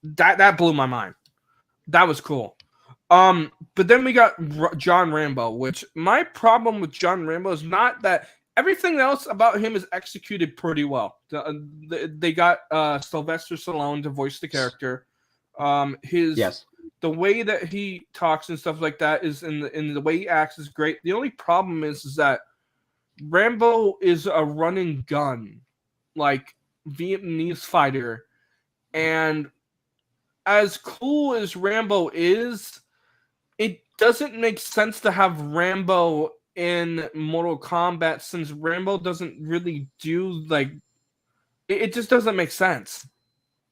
that blew my mind. That was cool. But then we got John Rambo, which my problem with John Rambo is not that everything else about him is executed pretty well. They got Sylvester Stallone to voice the character. Yes. The way that he talks and stuff like that is in the way he acts is great. The only problem is that Rambo is a running gun, like Vietnamese fighter, and as cool as Rambo is, it doesn't make sense to have Rambo in Mortal Kombat since Rambo doesn't really do like it just doesn't make sense.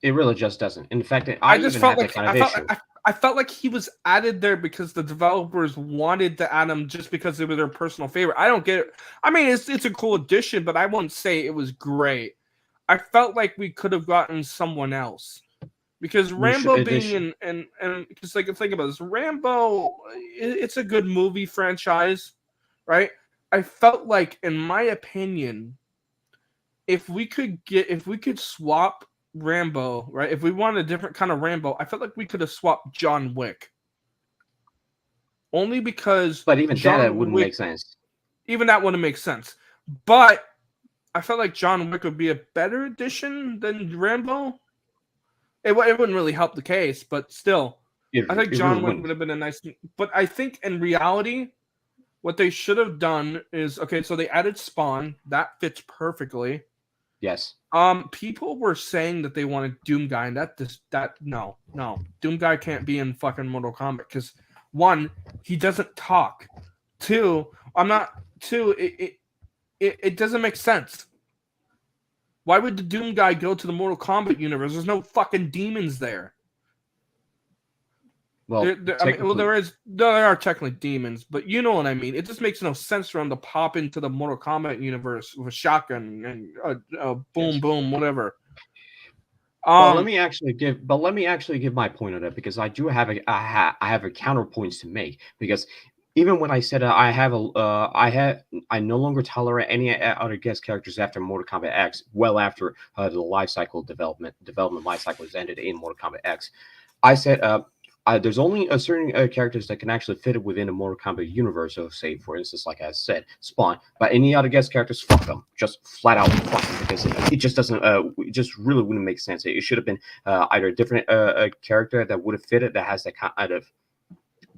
It really just doesn't. In fact, I just even felt had like that kind of issue. I felt like he was added there because the developers wanted to add him just because it was their personal favorite. I don't get it. I mean, it's a cool addition, but I wouldn't say it was great. I felt like we could have gotten someone else. Because Rambo being and because like think about this, Rambo, it's a good movie franchise, right? I felt like, in my opinion, if we could swap Rambo, right? If we wanted a different kind of Rambo, I felt like we could have swapped John Wick. Only because, but even that wouldn't make sense. Even that wouldn't make sense. But I felt like John Wick would be a better addition than Rambo. It wouldn't really help the case, but still, I think John Wick would have been a nice. But I think in reality, what they should have done is okay. So they added Spawn. That fits perfectly. Yes. People were saying that they wanted Doom Guy, and no, Doom Guy can't be in fucking Mortal Kombat because one, he doesn't talk. Two, it doesn't make sense. Why would the Doom Guy go to the Mortal Kombat universe? There's no fucking demons there. Well, there are technically demons, but you know what I mean. It just makes no sense for him to pop into the Mortal Kombat universe with a shotgun and boom, boom, whatever. Let me actually give my point on that because I do have I have a counterpoint to make because even when I said I no longer tolerate any other guest characters after Mortal Kombat X, well after the development life cycle has ended in Mortal Kombat X, I said there's only a certain characters that can actually fit within the Mortal Kombat universe. So, say for instance, like I said, Spawn. But any other guest characters, fuck them, just flat out fuck them because it just doesn't. It just really wouldn't make sense. It should have been either a different character that would have fitted that has that kind of.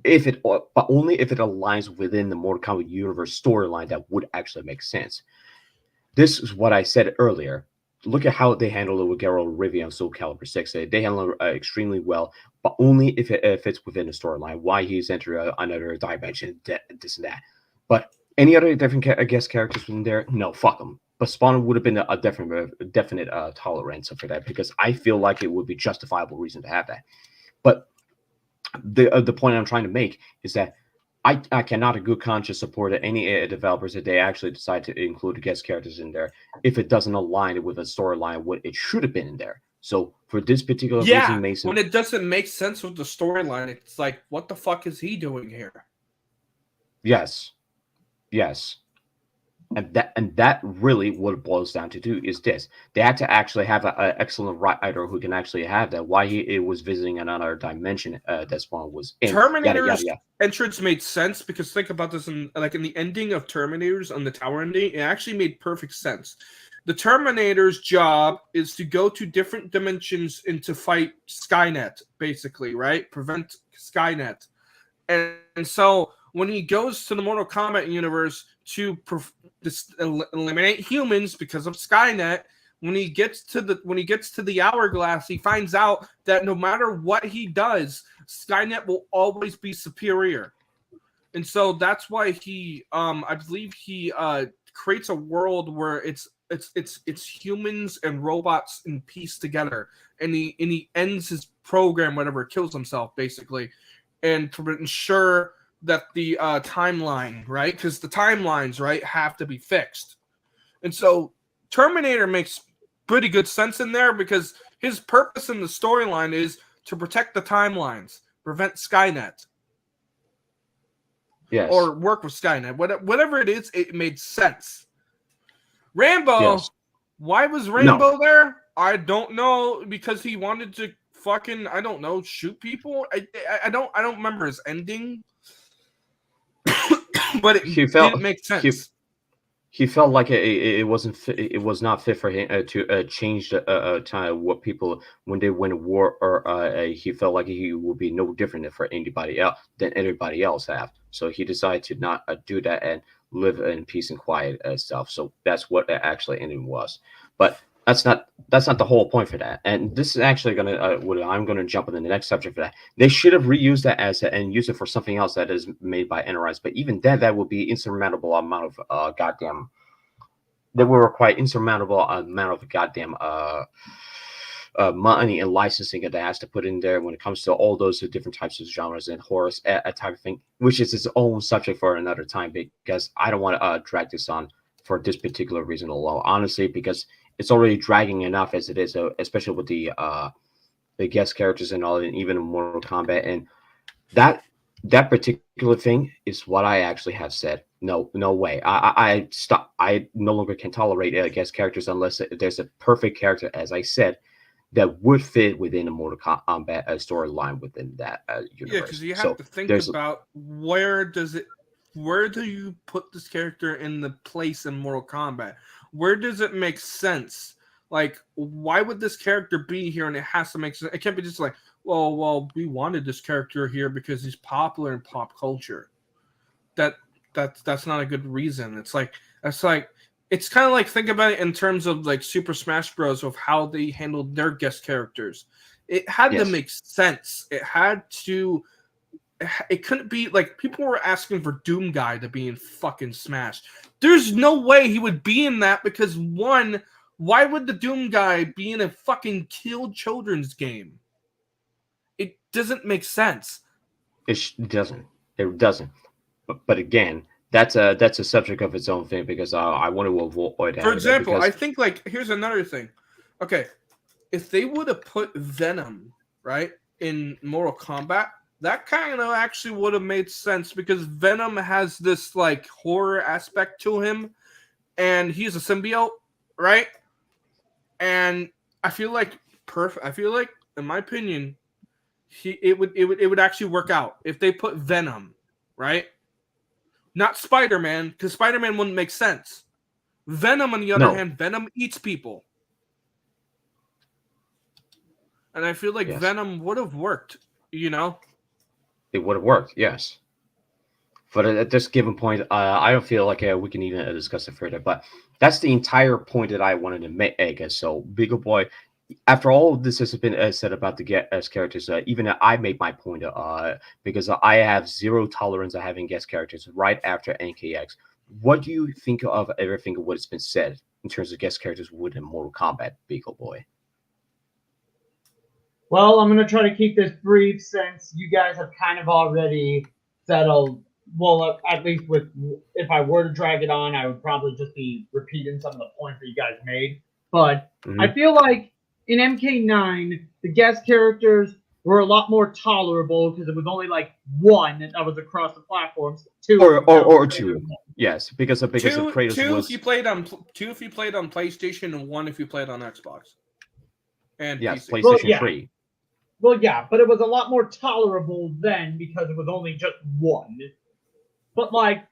But only if it aligns within the Mortal Kombat universe storyline that would actually make sense. This is what I said earlier. Look at how they handle it with Geralt of Rivia on Soul Calibur 6. They handle it extremely well, but only if it fits within the storyline. Why he's entered another dimension, this and that. But any other different guest characters within there, no, fuck them. But Spawn would have been a definite tolerance for that because I feel like it would be justifiable reason to have that. But the point I'm trying to make is that I cannot in good conscience support any developers that they actually decide to include guest characters in there if it doesn't align with a storyline what it should have been in there. So for this particular reason, Mason, when it doesn't make sense with the storyline, it's like, what the fuck is he doing here? Yes. And that really what it boils down to do is this. They had to actually have an excellent writer who can actually have that. Why he was visiting another dimension that Spawn was in. Terminator's entrance made sense because think about this in the ending of Terminators on the tower ending, it actually made perfect sense. The Terminator's job is to go to different dimensions and to fight Skynet, basically, right? Prevent Skynet. And so when he goes to the Mortal Kombat universe to eliminate humans because of Skynet, when he gets to the hourglass, he finds out that no matter what he does, Skynet will always be superior. And so that's why he I believe he creates a world where it's humans and robots in peace together, and he ends his program, whatever, kills himself basically, and to ensure that the timeline, right? Because the timelines, right, have to be fixed. And so Terminator makes pretty good sense in there because his purpose in the storyline is to protect the timelines, prevent Skynet. Yes. Or work with Skynet. Whatever it is, it made sense. Rambo, yes. Why was Rambo there? I don't know, because he wanted to fucking, I don't know, shoot people. I don't remember his ending, but it didn't make sense. He felt like it wasn't it was not fit for him to change the time what people when they win a war, or he felt like he would be no different for anybody else than everybody else have. So he decided to not do that and live in peace and quiet and stuff. So that's what the actually ending was. But that's not the whole point for that. And this is actually gonna what I'm gonna jump into the next subject for that. They should have reused that asset and used it for something else that is made by Enterprise. But even then, that would be insurmountable amount of goddamn. That will require insurmountable amount of goddamn money and licensing that has to put in there when it comes to all those different types of genres and horror type of thing, which is its own subject for another time, because I don't want to drag this on for this particular reason alone, honestly, because it's already dragging enough as it is, especially with the guest characters and all, and even in Mortal Kombat. And that particular thing is what I actually have said. No way. I stop. I no longer can tolerate guest characters unless there's a perfect character, as I said, that would fit within a Mortal Kombat storyline within that universe. Yeah, because you have to think about where do you put this character in the place in Mortal Kombat? Where does it make sense? Like, why would this character be here? And it has to make sense. It can't be just like, well, we wanted this character here because he's popular in pop culture. That's not a good reason. It's kind of like, think about it in terms of like Super Smash Bros. Of how they handled their guest characters. It had to make sense. It couldn't be like people were asking for Doom Guy to be in fucking Smash. There's no way he would be in that because one, why would the Doom Guy be in a fucking kill children's game? It doesn't make sense. It doesn't. It doesn't. But again, that's a subject of its own thing because I want to avoid that. For example, I think like here's another thing. Okay, if they would have put Venom right in Mortal Kombat, that kind of actually would have made sense because Venom has this like horror aspect to him, and he's a symbiote, right? And I feel like in my opinion, it would actually work out if they put Venom, right? Not Spider-Man, because Spider-Man wouldn't make sense. Venom, on the other hand, Venom eats people. And I feel like Venom would have worked, you know? It would have worked, yes. But at this given point, I don't feel like we can even discuss it further. But that's the entire point that I wanted to make. So, Beagle Boy, after all of this has been said about the guest characters, even I made my point because I have zero tolerance of having guest characters right after NKX. What do you think of everything of what has been said in terms of guest characters within Mortal Kombat, Beagle Boy? Well, I'm going to try to keep this brief since you guys have kind of already settled. Well, at least if I were to drag it on, I would probably just be repeating some of the points that you guys made. But I feel like in MK9, the guest characters were a lot more tolerable because it was only like one that was across the platforms. Two or two. Yes, because of Kratos two was... if you played on PlayStation and one if you played on Xbox. And yes, PC. PlayStation 3. Well, yeah, but it was a lot more tolerable then because it was only just one. But like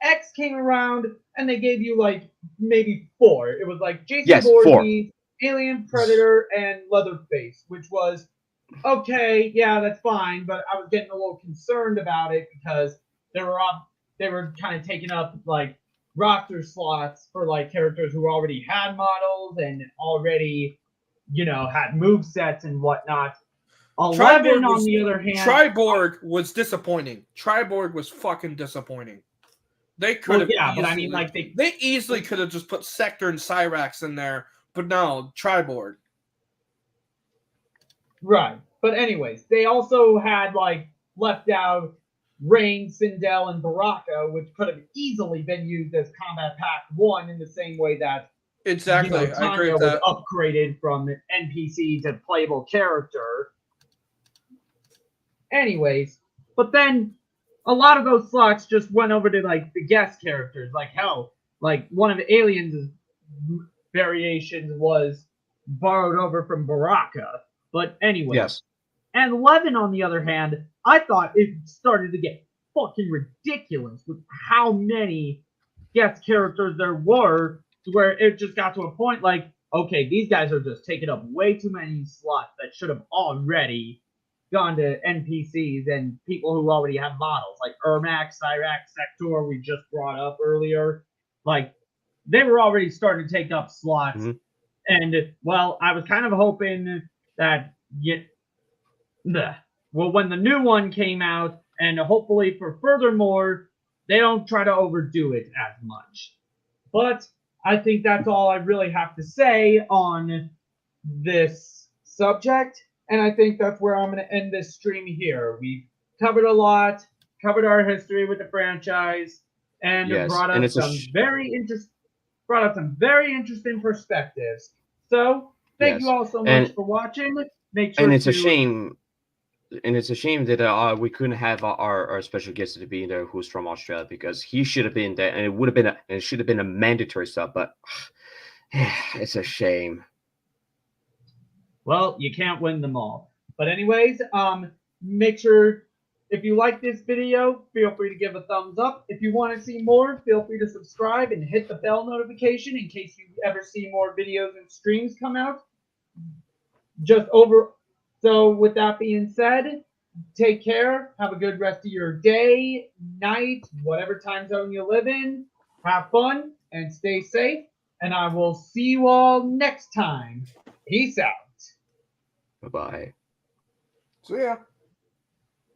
X came around and they gave you like maybe four. It was like Jason Voorhees, Alien Predator, and Leatherface, which was okay. Yeah, that's fine. But I was getting a little concerned about it because they were kind of taking up like roster slots for like characters who already had models and already, had move sets and whatnot. 11 on the other hand, Triborg was disappointing. Triborg was fucking disappointing. They could have, but I mean, like they easily could have just put Sector and Cyrax in there, but no, Triborg. Right, but anyways, they also had like left out Rain, Sindel, and Baraka, which could have easily been used as Combat Pack 1 in the same way that exactly I agree with that. Was upgraded from NPC to playable character. Anyways, but then a lot of those slots just went over to like the guest characters. Like hell, like one of the Aliens' variations was borrowed over from Baraka. But anyway. Yes. And 11, on the other hand, I thought it started to get fucking ridiculous with how many guest characters there were, to where it just got to a point like, okay, these guys are just taking up way too many slots that should have already gone to NPCs and people who already have models, like Ermac, Cyrax, Sector, we just brought up earlier. Like, they were already starting to take up slots. Mhm. And, well, I was kind of hoping that, when the new one came out, and hopefully for furthermore, they don't try to overdo it as much. But I think that's all I really have to say on this subject, and I think that's where I'm going to end this stream here. We've covered a lot, covered our history with the franchise, and Yes, brought and up it's a some very interesting perspectives. So thank you Yes. all so much And for watching. Make sure and it's to a shame. And it's a shame that we couldn't have our special guest to be there, who's from Australia, because he should have been there, and it would have been and it should have been a mandatory stuff. But it's a shame. Well, you can't win them all. But anyways, make sure if you like this video, feel free to give a thumbs up. If you want to see more, feel free to subscribe and hit the bell notification in case you ever see more videos and streams come out. So with that being said, take care. Have a good rest of your day, night, whatever time zone you live in. Have fun and stay safe. And I will see you all next time. Peace out. Bye bye. So yeah.